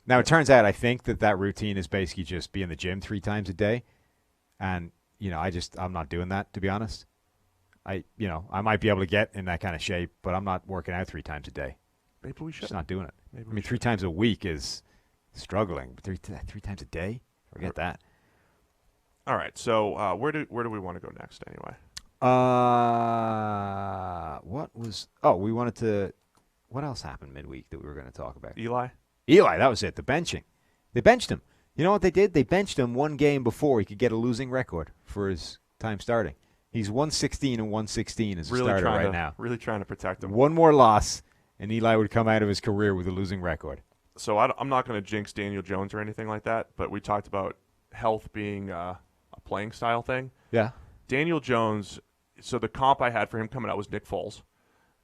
Now, it turns out I think that routine is basically just be in the gym 3 times a day. And, I'm not doing that, to be honest. I might be able to get in that kind of shape, but I'm not working out 3 times a day. Maybe we should. Just not doing it. Maybe I mean, 3 times a week is struggling. But 3 times a day? Forget that. All right. So where do we want to go next anyway? What else happened midweek that we were going to talk about? Eli? Eli, that was it. The benching. They benched him. You know what they did? They benched him one game before he could get a losing record for his time starting. He's 116 and 116 as a starter right now. Really trying to protect him. One more loss, and Eli would come out of his career with a losing record. So I'm not going to jinx Daniel Jones or anything like that, but we talked about health being a playing style thing. Yeah. Daniel Jones, so the comp I had for him coming out was Nick Foles.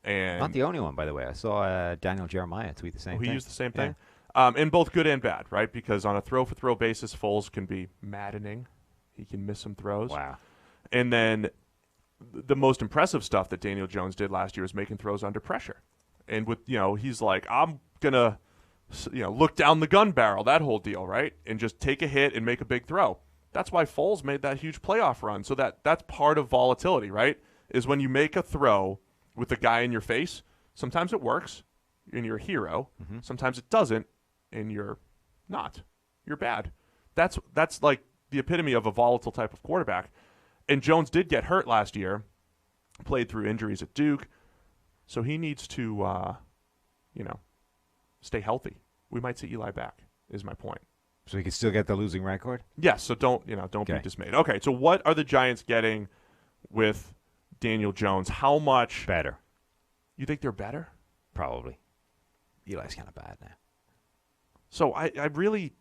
And Not the only one, by the way. I saw Daniel Jeremiah tweet the same thing. He used the same thing? And both good and bad, right? Because on a throw-for-throw basis, Foles can be maddening. He can miss some throws. Wow. And then the most impressive stuff that Daniel Jones did last year was making throws under pressure. And with, he's like, I'm going to, look down the gun barrel, that whole deal, right? And just take a hit and make a big throw. That's why Foles made that huge playoff run. So that's part of volatility, right? Is when you make a throw with the guy in your face, sometimes it works and you're a hero. Mm-hmm. Sometimes it doesn't and you're not. You're bad. That's like the epitome of a volatile type of quarterback. And Jones did get hurt last year, played through injuries at Duke. So he needs to, stay healthy. We might see Eli back, is my point. So he could still get the losing record? Yes, so don't be dismayed. Okay, so what are the Giants getting with Daniel Jones? How much better? You think they're better? Probably. Eli's kind of bad now. So I really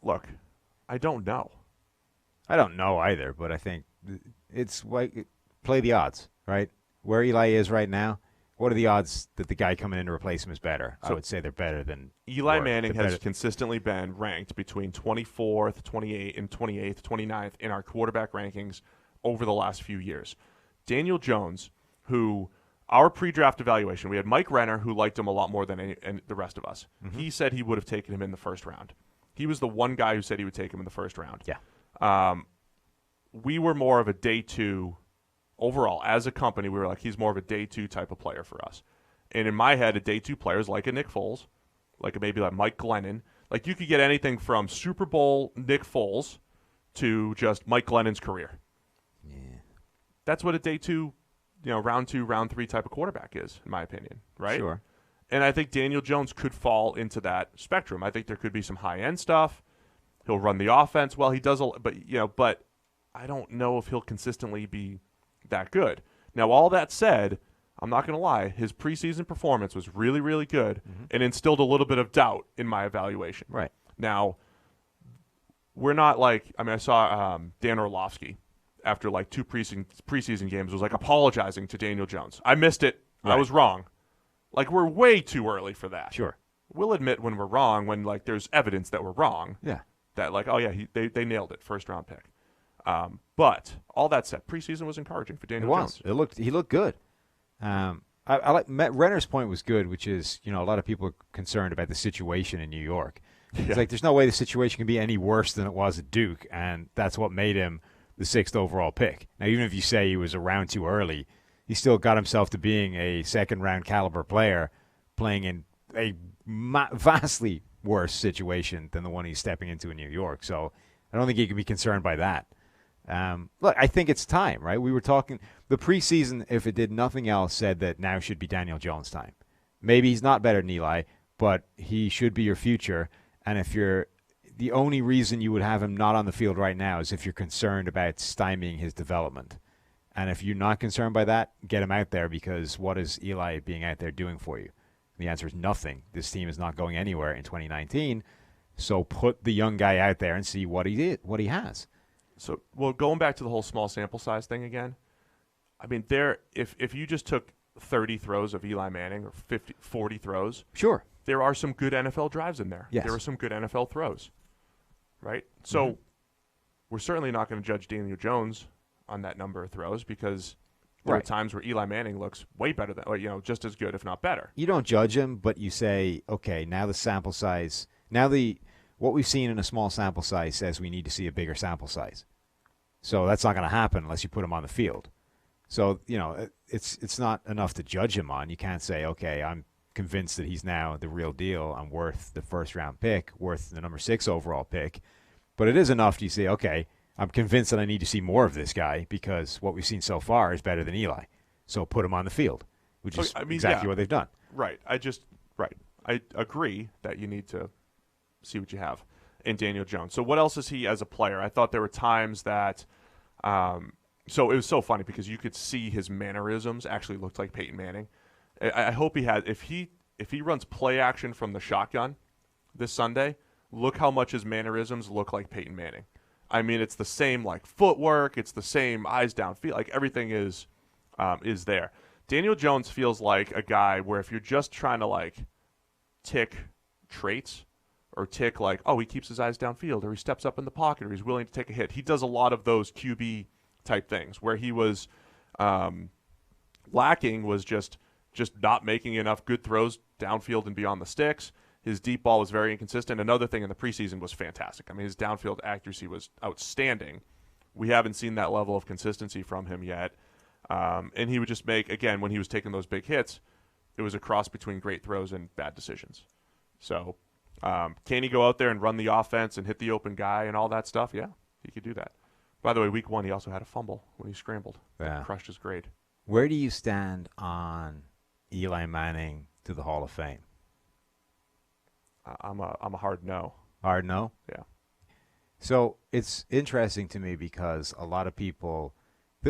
look. I don't know. I don't know either, but I think it's like play the odds, right? Where Eli is right now, what are the odds that the guy coming in to replace him is better? So I would say they're better than Eli Manning has consistently been ranked between 24th, 28th, and 28th, 29th in our quarterback rankings over the last few years. Daniel Jones, who our pre-draft evaluation, we had Mike Renner, who liked him a lot more than the rest of us. Mm-hmm. He said he would have taken him in the first round. He was the one guy who said he would take him in the first round. Yeah. We were more of a day two overall. As a company, we were like, he's more of a day two type of player for us. And in my head, a day two player is like a Nick Foles, maybe like Mike Glennon. Like you could get anything from Super Bowl Nick Foles to just Mike Glennon's career. Yeah. That's what a day two, round two, round three type of quarterback is, in my opinion, right? Sure. And I think Daniel Jones could fall into that spectrum. I think there could be some high-end stuff. He'll run the offense well. He does, but I don't know if he'll consistently be that good. Now, all that said, I'm not going to lie. His preseason performance was really, really good and instilled a little bit of doubt in my evaluation. Right. Now, we're not I saw Dan Orlovsky after two preseason games was apologizing to Daniel Jones. I missed it. Right. I was wrong. We're way too early for that. Sure. We'll admit when we're wrong when there's evidence that we're wrong. Yeah. That they nailed it, first round pick. But all that said, preseason was encouraging for Daniel Jones. He looked good. I like Renner's point was good, which is a lot of people are concerned about the situation in New York. It's there's no way the situation can be any worse than it was at Duke, and that's what made him the 6th overall pick. Now, even if you say he was a round too early, he still got himself to being a second-round caliber player, playing in a vastly worse situation than the one he's stepping into in New York. So I don't think he can be concerned by that. Look, I think it's time, right? We were talking the preseason, if it did nothing else, said that now should be Daniel Jones' time. Maybe he's not better than Eli, but he should be your future. And if you're the only reason you would have him not on the field right now is if you're concerned about stymieing his development. And if you're not concerned by that, get him out there, because what is Eli being out there doing for you? The answer is nothing. This team is not going anywhere in 2019. So put the young guy out there and see what he has. So, going back to the whole small sample size thing again, I mean, if you just took 30 throws of Eli Manning or 40 throws, sure, there are some good NFL drives in there. Yes. There are some good NFL throws, right? So we're certainly not going to judge Daniel Jones on that number of throws, because there are times where Eli Manning looks way better than, just as good, if not better. You don't judge him, but you say, okay, now the sample size, what we've seen in a small sample size says we need to see a bigger sample size. So that's not going to happen unless you put him on the field. So, it's not enough to judge him on. You can't say, okay, I'm convinced that he's now the real deal. I'm worth the first-round pick, worth the number 6 overall pick. But it is enough to say, okay, I'm convinced that I need to see more of this guy, because what we've seen so far is better than Eli. So put him on the field, which is exactly what they've done. Right. I agree that you need to see what you have in Daniel Jones. So what else is he as a player? I thought there were times that so it was so funny because you could see his mannerisms actually looked like Peyton Manning. I hope he had, if he runs play action from the shotgun this Sunday, look how much his mannerisms look like Peyton Manning. I mean, it's the same footwork, it's the same eyes downfield, everything is there. Daniel Jones feels like a guy where if you're just trying to tick traits, or tick he keeps his eyes downfield, or he steps up in the pocket, or he's willing to take a hit. He does a lot of those QB type things. Where he was lacking was just not making enough good throws downfield and beyond the sticks. His deep ball was very inconsistent. Another thing in the preseason was fantastic. I mean, his downfield accuracy was outstanding. We haven't seen that level of consistency from him yet. And he would just make, again, when he was taking those big hits, it was a cross between great throws and bad decisions. So can he go out there and run the offense and hit the open guy and all that stuff? Yeah, he could do that. By the way, week 1, he also had a fumble when he scrambled. Yeah. Crushed his grade. Where do you stand on Eli Manning to the Hall of Fame? I'm a hard no. Hard no? Yeah. So it's interesting to me because a lot of people,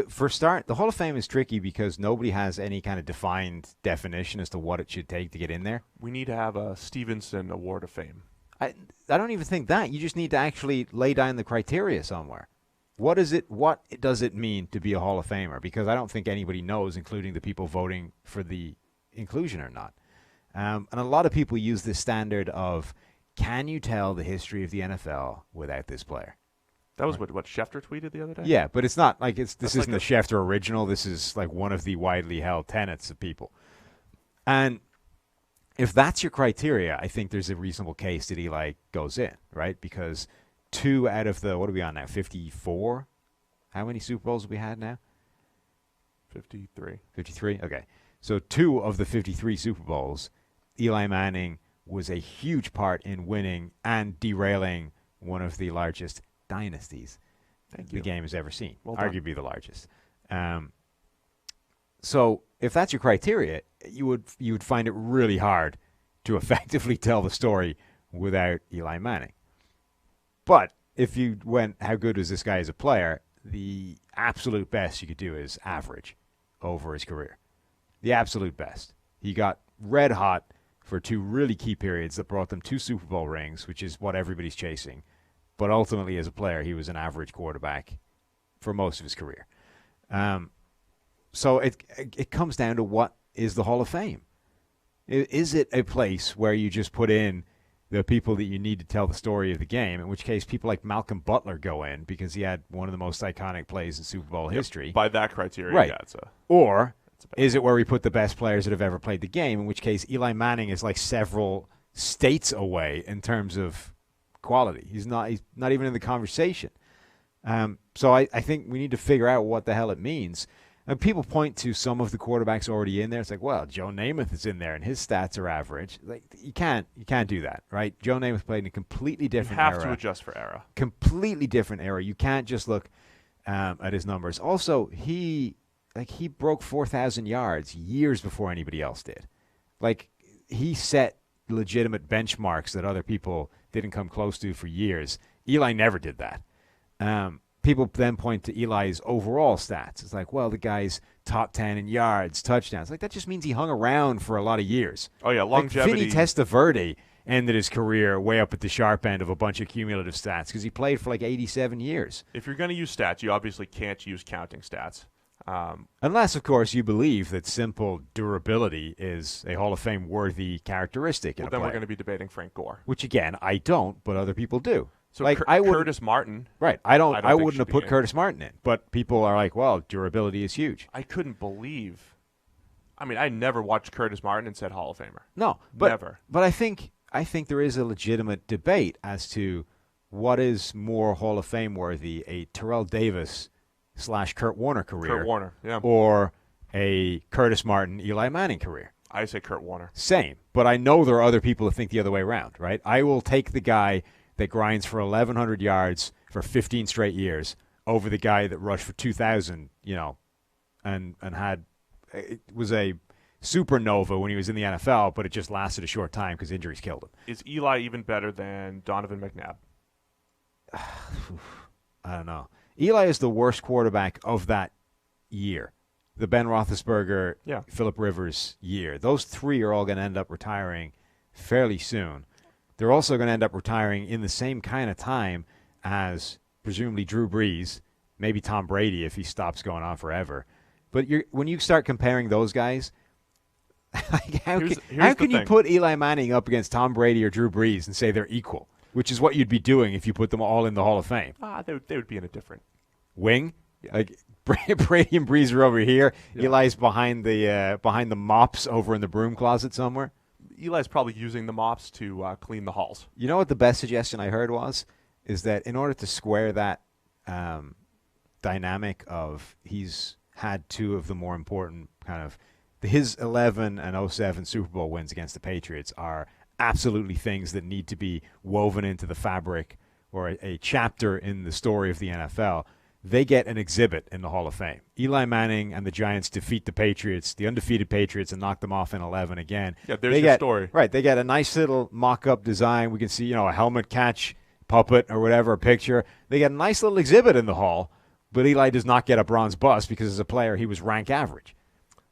for start, the Hall of Fame is tricky because nobody has any kind of defined definition as to what it should take to get in there. We need to have a Stephenson Award of Fame. I don't even think that. You just need to actually lay down the criteria somewhere. What does it mean to be a Hall of Famer? Because I don't think anybody knows, including the people voting for the inclusion or not. And a lot of people use this standard of, can you tell the history of the NFL without this player? That was what Schefter tweeted the other day? Yeah, but it's not like this isn't like the Schefter original. This is like one of the widely held tenets of people. And if that's your criteria, I think there's a reasonable case that Eli goes in, right? Because 2 out of the, what are we on now, 54? How many Super Bowls have we had now? 53. 53? Okay. So 2 of the 53 Super Bowls, Eli Manning was a huge part in winning and derailing one of the largest dynasties the game has ever seen, well arguably the largest. So if that's your criteria, you would find it really hard to effectively tell the story without Eli Manning. But if you went, how good was this guy as a player, the absolute best you could do is average over his career. The absolute best. He got red hot for 2 really key periods that brought them 2 Super Bowl rings, which is what everybody's chasing. But ultimately, as a player, he was an average quarterback for most of his career. So it comes down to, what is the Hall of Fame? Is it a place where you just put in the people that you need to tell the story of the game, in which case people like Malcolm Butler go in because he had one of the most iconic plays in Super Bowl history? By that criteria, right. Yeah, or is it where we put the best players that have ever played the game, in which case Eli Manning is like several states away in terms of quality. He's not even in the conversation. So I think we need to figure out what the hell it means. And people point to some of the quarterbacks already in there. It's like, well, Joe Namath is in there and his stats are average. Like, you can't do that, right? Joe Namath played in a completely different era. You have to adjust for era. Completely different era. You can't just look at his numbers. Also, he broke 4,000 yards years before anybody else did. Like, he set legitimate benchmarks that other people didn't come close to for years. Eli never did that. People then point to Eli's overall stats. It's like, well, the guy's top 10 in yards, touchdowns. Like, that just means he hung around for a lot of years. Oh, yeah, longevity. Like, Vinny Testaverde ended his career way up at the sharp end of a bunch of cumulative stats because he played for like 87 years. If you're going to use stats, you obviously can't use counting stats. Unless, of course, you believe that simple durability is a Hall of Fame-worthy characteristic in a player. Then we're going to be debating Frank Gore. Which, again, I don't, but other people do. So like Curtis Martin. Right. I wouldn't have put Curtis Martin in. But people are like, well, durability is huge. I couldn't believe. I mean, I never watched Curtis Martin and said Hall of Famer. No. But, never. But I think there is a legitimate debate as to what is more Hall of Fame worthy, a Terrell Davis / Kurt Warner career. Kurt Warner, yeah. Or a Curtis Martin, Eli Manning career. I say Kurt Warner. Same. But I know there are other people that think the other way around, right? I will take the guy that grinds for 1,100 yards for 15 straight years over the guy that rushed for 2,000, and had it was a supernova when he was in the NFL, but it just lasted a short time because injuries killed him. Is Eli even better than Donovan McNabb? I don't know. Eli is the worst quarterback of that year, the Ben Roethlisberger, Phillip Rivers year. Those 3 are all going to end up retiring fairly soon. They're also going to end up retiring in the same kind of time as presumably Drew Brees, maybe Tom Brady if he stops going on forever. But when you start comparing those guys, how can you put Eli Manning up against Tom Brady or Drew Brees and say they're equal, which is what you'd be doing if you put them all in the Hall of Fame? They would be in a different wing. Yeah. Like Brady and Brees are over here. Yeah. Eli's behind the mops over in the broom closet somewhere. Eli's probably using the mops to clean the halls. You know what the best suggestion I heard is that in order to square that dynamic of he's had 2 of the more important kind of his 11 and 07 Super Bowl wins against the Patriots are absolutely things that need to be woven into the fabric or a chapter in the story of the NFL. they get an exhibit in the Hall of Fame. Eli Manning and the Giants defeat the Patriots, the undefeated Patriots, and knock them off in 11 again. Yeah, there's your story. Right, they get a nice little mock-up design. We can see, a helmet catch puppet or whatever, a picture. They get a nice little exhibit in the hall, but Eli does not get a bronze bust because as a player he was rank average.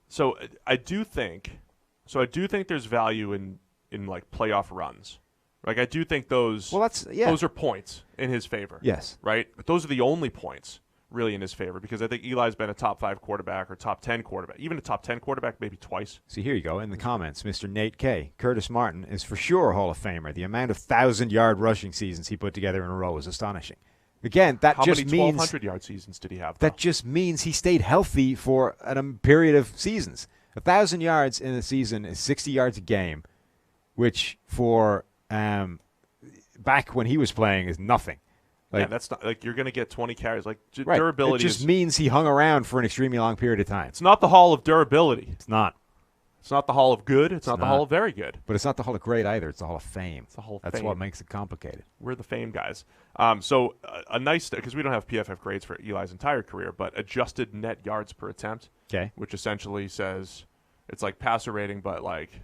So I do think there's value in like playoff runs. Like I do think those those are points in his favor. Yes. Right? But those are the only points really in his favor because I think Eli's been a top 5 quarterback or top 10 quarterback, even a top 10 quarterback maybe twice. See, here you go. In the comments, Mr. Nate K. Curtis Martin is for sure a Hall of Famer. The amount of 1,000-yard rushing seasons he put together in a row is astonishing. Again, that How just many means 1,200-yard seasons did he have? That just means he stayed healthy for a period of seasons. 1,000 yards in a season is 60 yards a game, which for back when he was playing is nothing. Like, that's not like you're going to get 20 carries. Like right. durability. It just means he hung around for an extremely long period of time. It's not the Hall of Durability. It's not. It's not the Hall of Good. It's not the Hall of Very Good. But it's not the Hall of Great either. It's the Hall of Fame. It's the Hall of That's Fame. what makes it complicated. We're the Fame guys. So a nice, because we don't have PFF grades for Eli's entire career, but adjusted net yards per attempt, which essentially says it's like passer rating, but like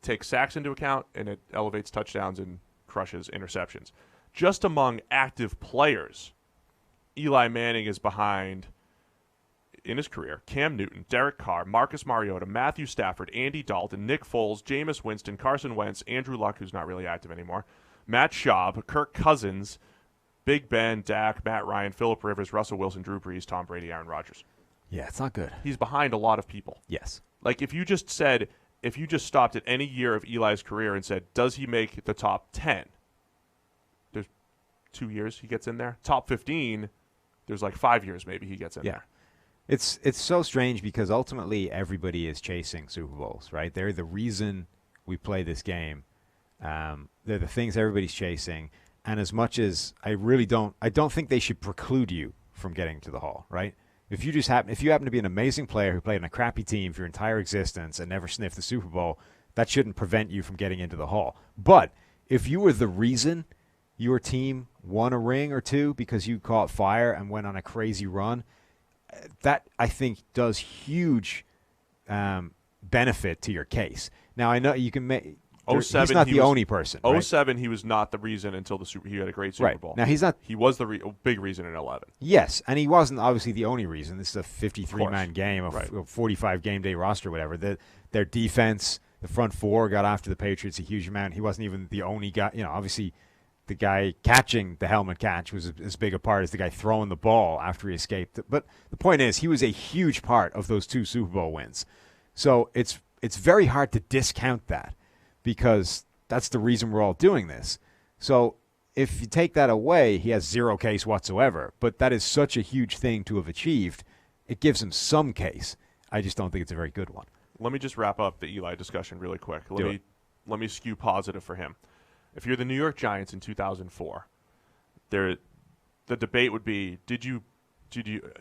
takes sacks into account and it elevates touchdowns and crushes interceptions. Just among active players, Eli Manning is behind, in his career, Cam Newton, Derek Carr, Marcus Mariota, Matthew Stafford, Andy Dalton, Nick Foles, Jameis Winston, Carson Wentz, Andrew Luck, who's not really active anymore, Matt Schaub, Kirk Cousins, Big Ben, Dak, Matt Ryan, Phillip Rivers, Russell Wilson, Drew Brees, Tom Brady, Aaron Rodgers. Yeah, it's not good. He's behind a lot of people. Yes. Like if you just stopped at any year of Eli's career and said, does he make the top 10? There's 2 years he gets in there. Top 15, there's like 5 years maybe he gets in there. It's so strange because ultimately everybody is chasing Super Bowls, right? They're the reason we play this game. They're the things everybody's chasing. And as much as I don't think they should preclude you from getting to the Hall, right? If you happen to be an amazing player who played on a crappy team for your entire existence and never sniffed the Super Bowl, that shouldn't prevent you from getting into the Hall. But if you were the reason your team won a ring or two because you caught fire and went on a crazy run, that, I think, does huge benefit to your case. Now, I know you can make he's not the only person. 07, he was not the reason until he had a great Super Bowl. Now, he's not. He was the big reason in 11. Yes, and he wasn't obviously the only reason. This is a 53-man game, a 45-game-day roster, whatever. Their defense, the front four, got after the Patriots a huge amount. He wasn't even the only guy. Obviously, the guy catching the helmet catch was as big a part as the guy throwing the ball after he escaped. But the point is, he was a huge part of those 2 Super Bowl wins. So it's very hard to discount that because that's the reason we're all doing this. So if you take that away, he has zero case whatsoever. But that is such a huge thing to have achieved. It gives him some case. I just don't think it's a very good one. Let me just wrap up the Eli discussion really quick. Let me skew positive for him. If you're the New York Giants in 2004, the debate would be: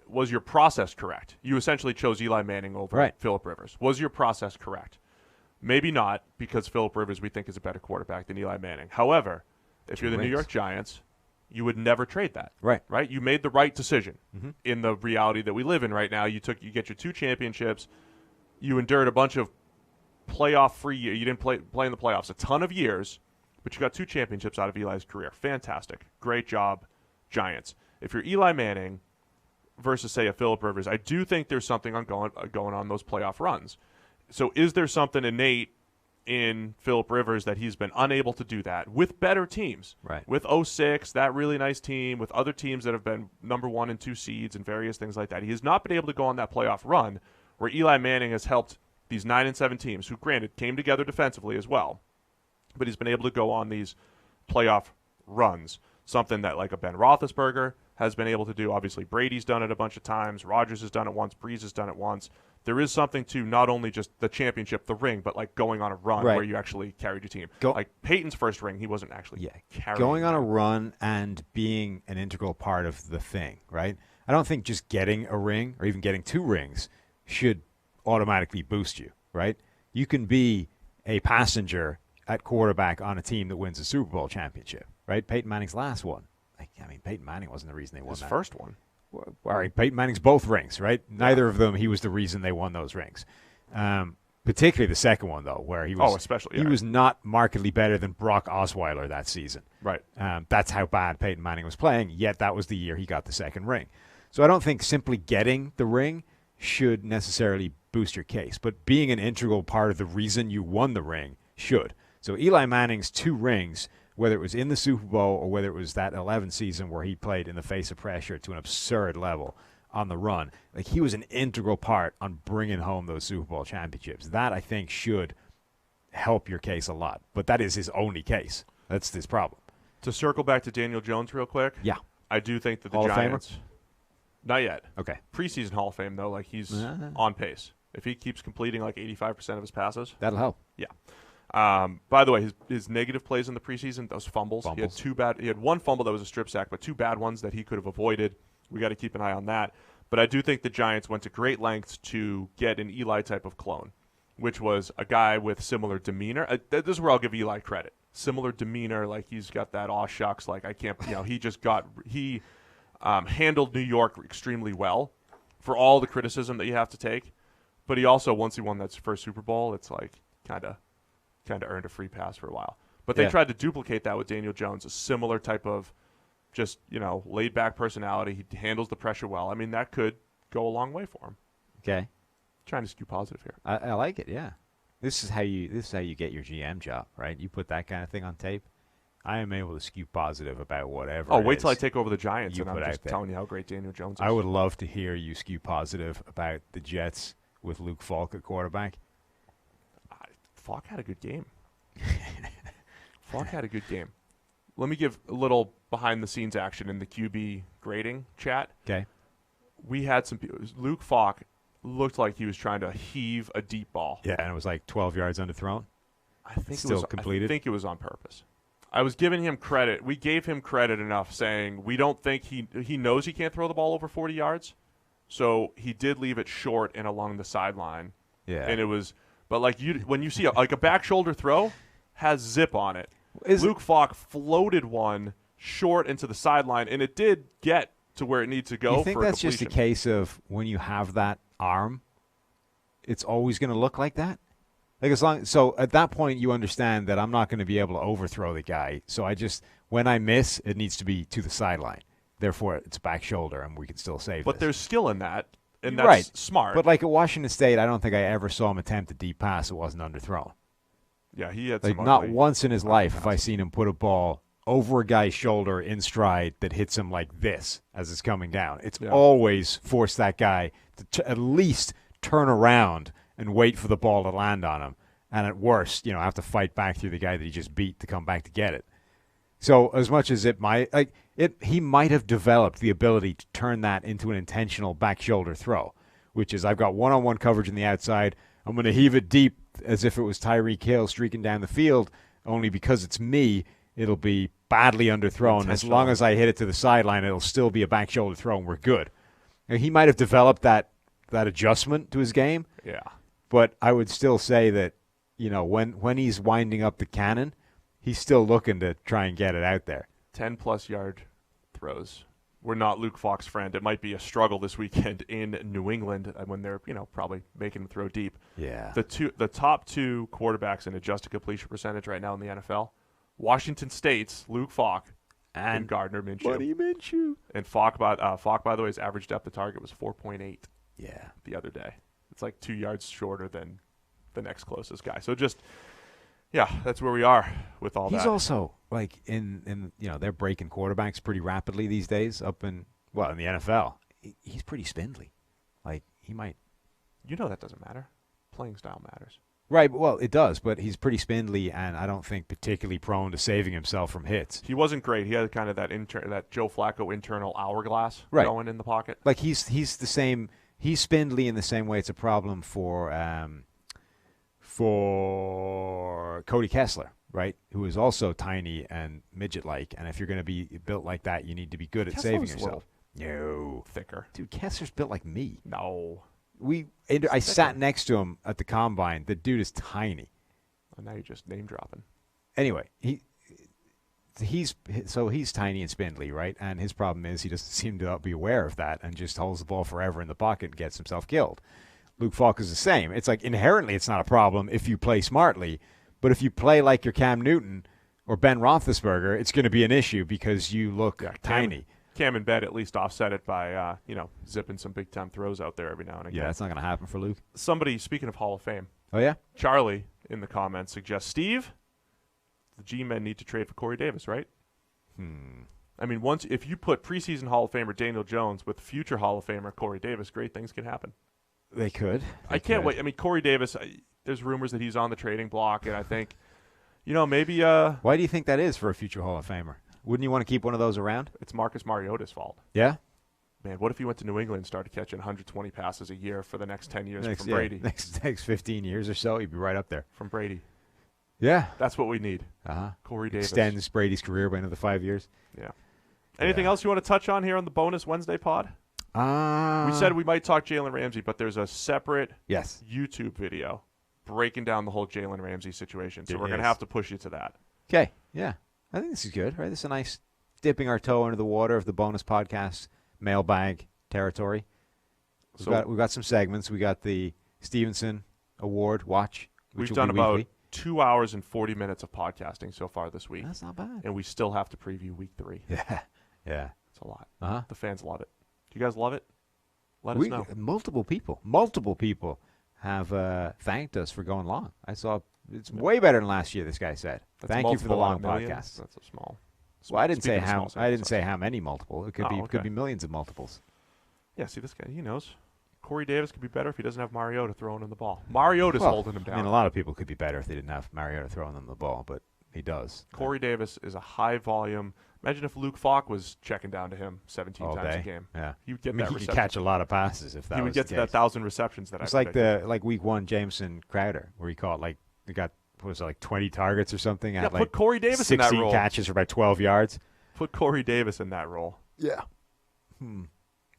was your process correct? You essentially chose Eli Manning over Phillip Rivers. Was your process correct? Maybe not, because Phillip Rivers we think is a better quarterback than Eli Manning. However, if you're the New York Giants, you would never trade that. Right? You made the right decision in the reality that we live in right now. You get your 2 championships. You endured a bunch of playoff-free years. You didn't play in the playoffs a ton of years. But you got 2 championships out of Eli's career. Fantastic. Great job, Giants. If you're Eli Manning versus, say, a Phillip Rivers, I do think there's something going on those playoff runs. So is there something innate in Phillip Rivers that he's been unable to do that with better teams? Right. With 06, that really nice team, with other teams that have been number 1 and 2 seeds and various things like that. He has not been able to go on that playoff run where Eli Manning has helped these 9-7 teams, who, granted, came together defensively as well. But he's been able to go on these playoff runs, something that like a Ben Roethlisberger has been able to do. Obviously, Brady's done it a bunch of times. Rodgers has done it once. Breeze has done it once. There is something to not only just the championship, the ring, but like going on a run where you actually carried your team. Like Peyton's first ring, he wasn't actually carrying. Going on a run and being an integral part of the thing, right? I don't think just getting a ring or even getting 2 rings should automatically boost you, right? You can be a passenger at quarterback on a team that wins a Super Bowl championship, right? Peyton Manning's last one. Peyton Manning wasn't the reason they won his that. First one. All right, Peyton Manning's both rings, right? Neither of them, he was the reason they won those rings. Particularly the second one, though, where he was he was not markedly better than Brock Osweiler that season. Right. That's how bad Peyton Manning was playing, yet that was the year he got the second ring. So I don't think simply getting the ring should necessarily boost your case, but being an integral part of the reason you won the ring should. So Eli Manning's 2 rings, whether it was in the Super Bowl or whether it was that 11 season where he played in the face of pressure to an absurd level on the run, like he was an integral part on bringing home those Super Bowl championships. That, I think, should help your case a lot. But that is his only case. That's his problem. To circle back to Daniel Jones real quick. Yeah. I do think that the Hall of Giants. Famer? Not yet. Okay. Preseason Hall of Fame, though, like he's on pace. If he keeps completing like 85% of his passes. That'll help. Yeah. By the way, his negative plays in the preseason, those fumbles. He had one fumble that was a strip sack, but 2 bad ones that he could have avoided. We got to keep an eye on that. But I do think the Giants went to great lengths to get an Eli type of clone, which was a guy with similar demeanor. This is where I'll give Eli credit. Similar demeanor, like he's got that aw shucks, like I can't, he handled New York extremely well for all the criticism that you have to take. But he also, once he won that first Super Bowl, it's like kind of earned a free pass for a while. But they tried to duplicate that with Daniel Jones, a similar type of just, laid-back personality. He handles the pressure well. I mean, that could go a long way for him. Okay. Trying to skew positive here. I like it, yeah. This is how you get your GM job, right? You put that kind of thing on tape. I am able to skew positive about whatever. Oh, wait till I take over the Giants and I'm just there. telling you how great Daniel Jones is. I would love to hear you skew positive about the Jets with Luke Falk at quarterback. Falk had a good game. Falk had a good game. Let me give a little behind-the-scenes action in the QB grading chat. Okay. We had some people. Luke Falk looked like he was trying to heave a deep ball. Yeah, and it was like 12 yards underthrown. I think completed. I think it was on purpose. I was giving him credit. We gave him credit enough, saying we don't think he knows he can't throw the ball over 40 yards. So he did leave it short and along the sideline. Yeah. And it was, but like when you see a back shoulder throw has zip on it. Luke Falk floated one short into the sideline, and it did get to where it needs to go. You think that's just a case of when you have that arm, it's always going to look like that? Like so at that point you understand that I'm not going to be able to overthrow the guy. So when I miss, it needs to be to the sideline. Therefore, it's back shoulder, and we can still save But this. there's skill in that, and that's smart. But like at Washington State, I don't think I ever saw him attempt a deep pass that wasn't underthrown. Yeah, he had like some not ugly once in his life have I passes. seen him put a ball over a guy's shoulder in stride that hits him like this as it's coming down. It's always forced that guy to at least turn around and wait for the ball to land on him, and at worst, have to fight back through the guy that he just beat to come back to get it. So as much as he might have developed the ability to turn that into an intentional back shoulder throw, which is I've got one-on-one coverage on the outside. I'm going to heave it deep as if it was Tyreek Hill streaking down the field, only because it's me, it'll be badly underthrown. As long as I hit it to the sideline, it'll still be a back shoulder throw, and we're good. Now, he might have developed that adjustment to his game. Yeah. But I would still say that, when he's winding up the cannon, he's still looking to try and get it out there. 10-plus yard throws. We're not Luke Falk's friend. It might be a struggle this weekend in New England when they're, probably making him throw deep. Yeah. The top 2 quarterbacks in adjusted completion percentage right now in the NFL, Washington State's Luke Falk and Gardner Minshew. Buddy Minshew. And Falk, by the way, his average depth of target was 4.8. Yeah. The other day. It's like 2 yards shorter than the next closest guy. So just, that's where we are with all that. He's also like in they're breaking quarterbacks pretty rapidly these days in the NFL. He's pretty spindly. Like he might. That doesn't matter. Playing style matters. Right. Well, it does, but he's pretty spindly, and I don't think particularly prone to saving himself from hits. He wasn't great. He had kind of that Joe Flacco internal hourglass going in the pocket. Like he's the same. He's spindly in the same way it's a problem for Cody Kessler, right? Who is also tiny and midget-like, and if you're going to be built like that, you need to be good at saving yourself. No. Thicker. Dude, Kessler's built like me. No. I sat next to him at the combine. The dude is tiny. Well, now you're just name dropping. Anyway, he's tiny and spindly, right? And his problem is he doesn't seem to be aware of that and just holds the ball forever in the pocket and gets himself killed. Luke Falk is the same. It's like inherently it's not a problem if you play smartly, but if you play like you're Cam Newton or Ben Roethlisberger, it's going to be an issue because you look tiny. Cam and Ben at least offset it by zipping some big time throws out there every now and again. Yeah, that's not going to happen for Luke. Somebody, speaking of Hall of Fame. Oh yeah, Charlie in the comments suggests, Steve, the G-men need to trade for Corey Davis, right? I mean, if you put preseason Hall of Famer Daniel Jones with future Hall of Famer Corey Davis, great things can happen. They could. I can't wait. I mean, Corey Davis, there's rumors that he's on the trading block, and I think, maybe. Why do you think that is for a future Hall of Famer? Wouldn't you want to keep one of those around? It's Marcus Mariota's fault. Yeah? Man, what if he went to New England and started catching 120 passes a year for the next 10 years from Brady? Next 15 years or so, he'd be right up there. From Brady. Yeah. That's what we need. Corey Davis. Extends Brady's career by another 5 years. Yeah. Anything else you want to touch on here on the bonus Wednesday pod? We said we might talk Jalen Ramsey, but there's a separate YouTube video breaking down the whole Jalen Ramsey situation. So we're going to have to push you to that. Okay. Yeah. I think this is good, right? This is a nice dipping our toe into the water of the bonus podcast mailbag territory. We've got some segments. We got the Stephenson Award watch. We've done about 2 hours and 40 minutes of podcasting so far this week. That's not bad. And we still have to preview week 3. Yeah. Yeah. It's a lot. The fans love it. Do you guys love it? Let us know. Multiple people have thanked us for going long. I saw it's way better than last year, this guy said. Thank you for the long podcast. That's a small. Well, I didn't say how many multiple. It could be millions of multiples. Yeah, see, this guy, he knows. Corey Davis could be better if he doesn't have Mariota throwing him the ball. Mariota's holding him down. I mean, a lot of people could be better if they didn't have Mariota throwing them the ball, but he does. Corey Davis is a high volume. Imagine if Luke Falk was checking down to him 17 times a game. Yeah, he would get he could catch a lot of passes if that. He would get to that 1,000 receptions that it's like week 1 Jameson Crowder, where he caught he got 20 targets or something. Yeah, put Corey Davis in that role. 16 catches for about 12 yards. Put Corey Davis in that role. Yeah.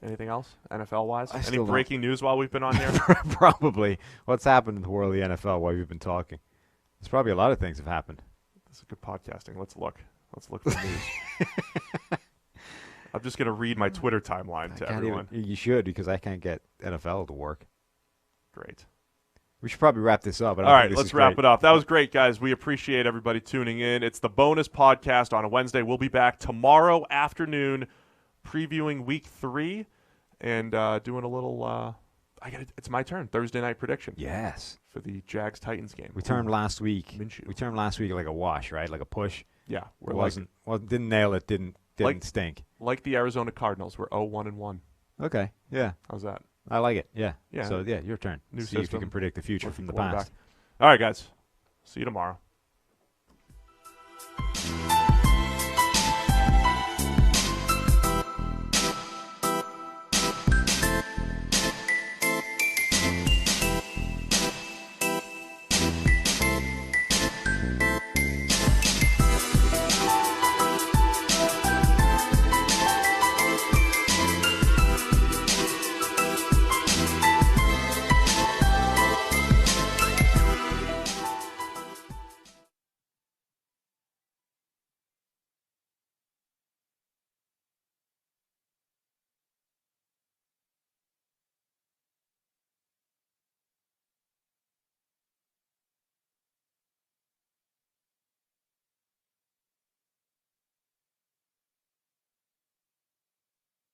Anything else, NFL-wise? Any breaking news while we've been on here? Probably. What's happened in the world of the NFL while we've been talking? There's probably a lot of things have happened. This is good podcasting. Let's look for the news. I'm just going to read my Twitter timeline to everyone. You should, because I can't get NFL to work. Great. We should probably wrap this up. All right, let's wrap it up. That was great, guys. We appreciate everybody tuning in. It's the bonus podcast on a Wednesday. We'll be back tomorrow afternoon previewing week 3 and doing a little it's my turn. Thursday night prediction. Yes. For the Jags-Titans game. We termed last week. Minshew. We termed last week like a wash, right? Like a push. Yeah. Didn't nail it, didn't stink. Like the Arizona Cardinals. We're 0-1-1. Okay. Yeah. How's that? I like it. Yeah. Yeah. So, your turn. New See system. if you can predict the future from the past. All right, guys. See you tomorrow.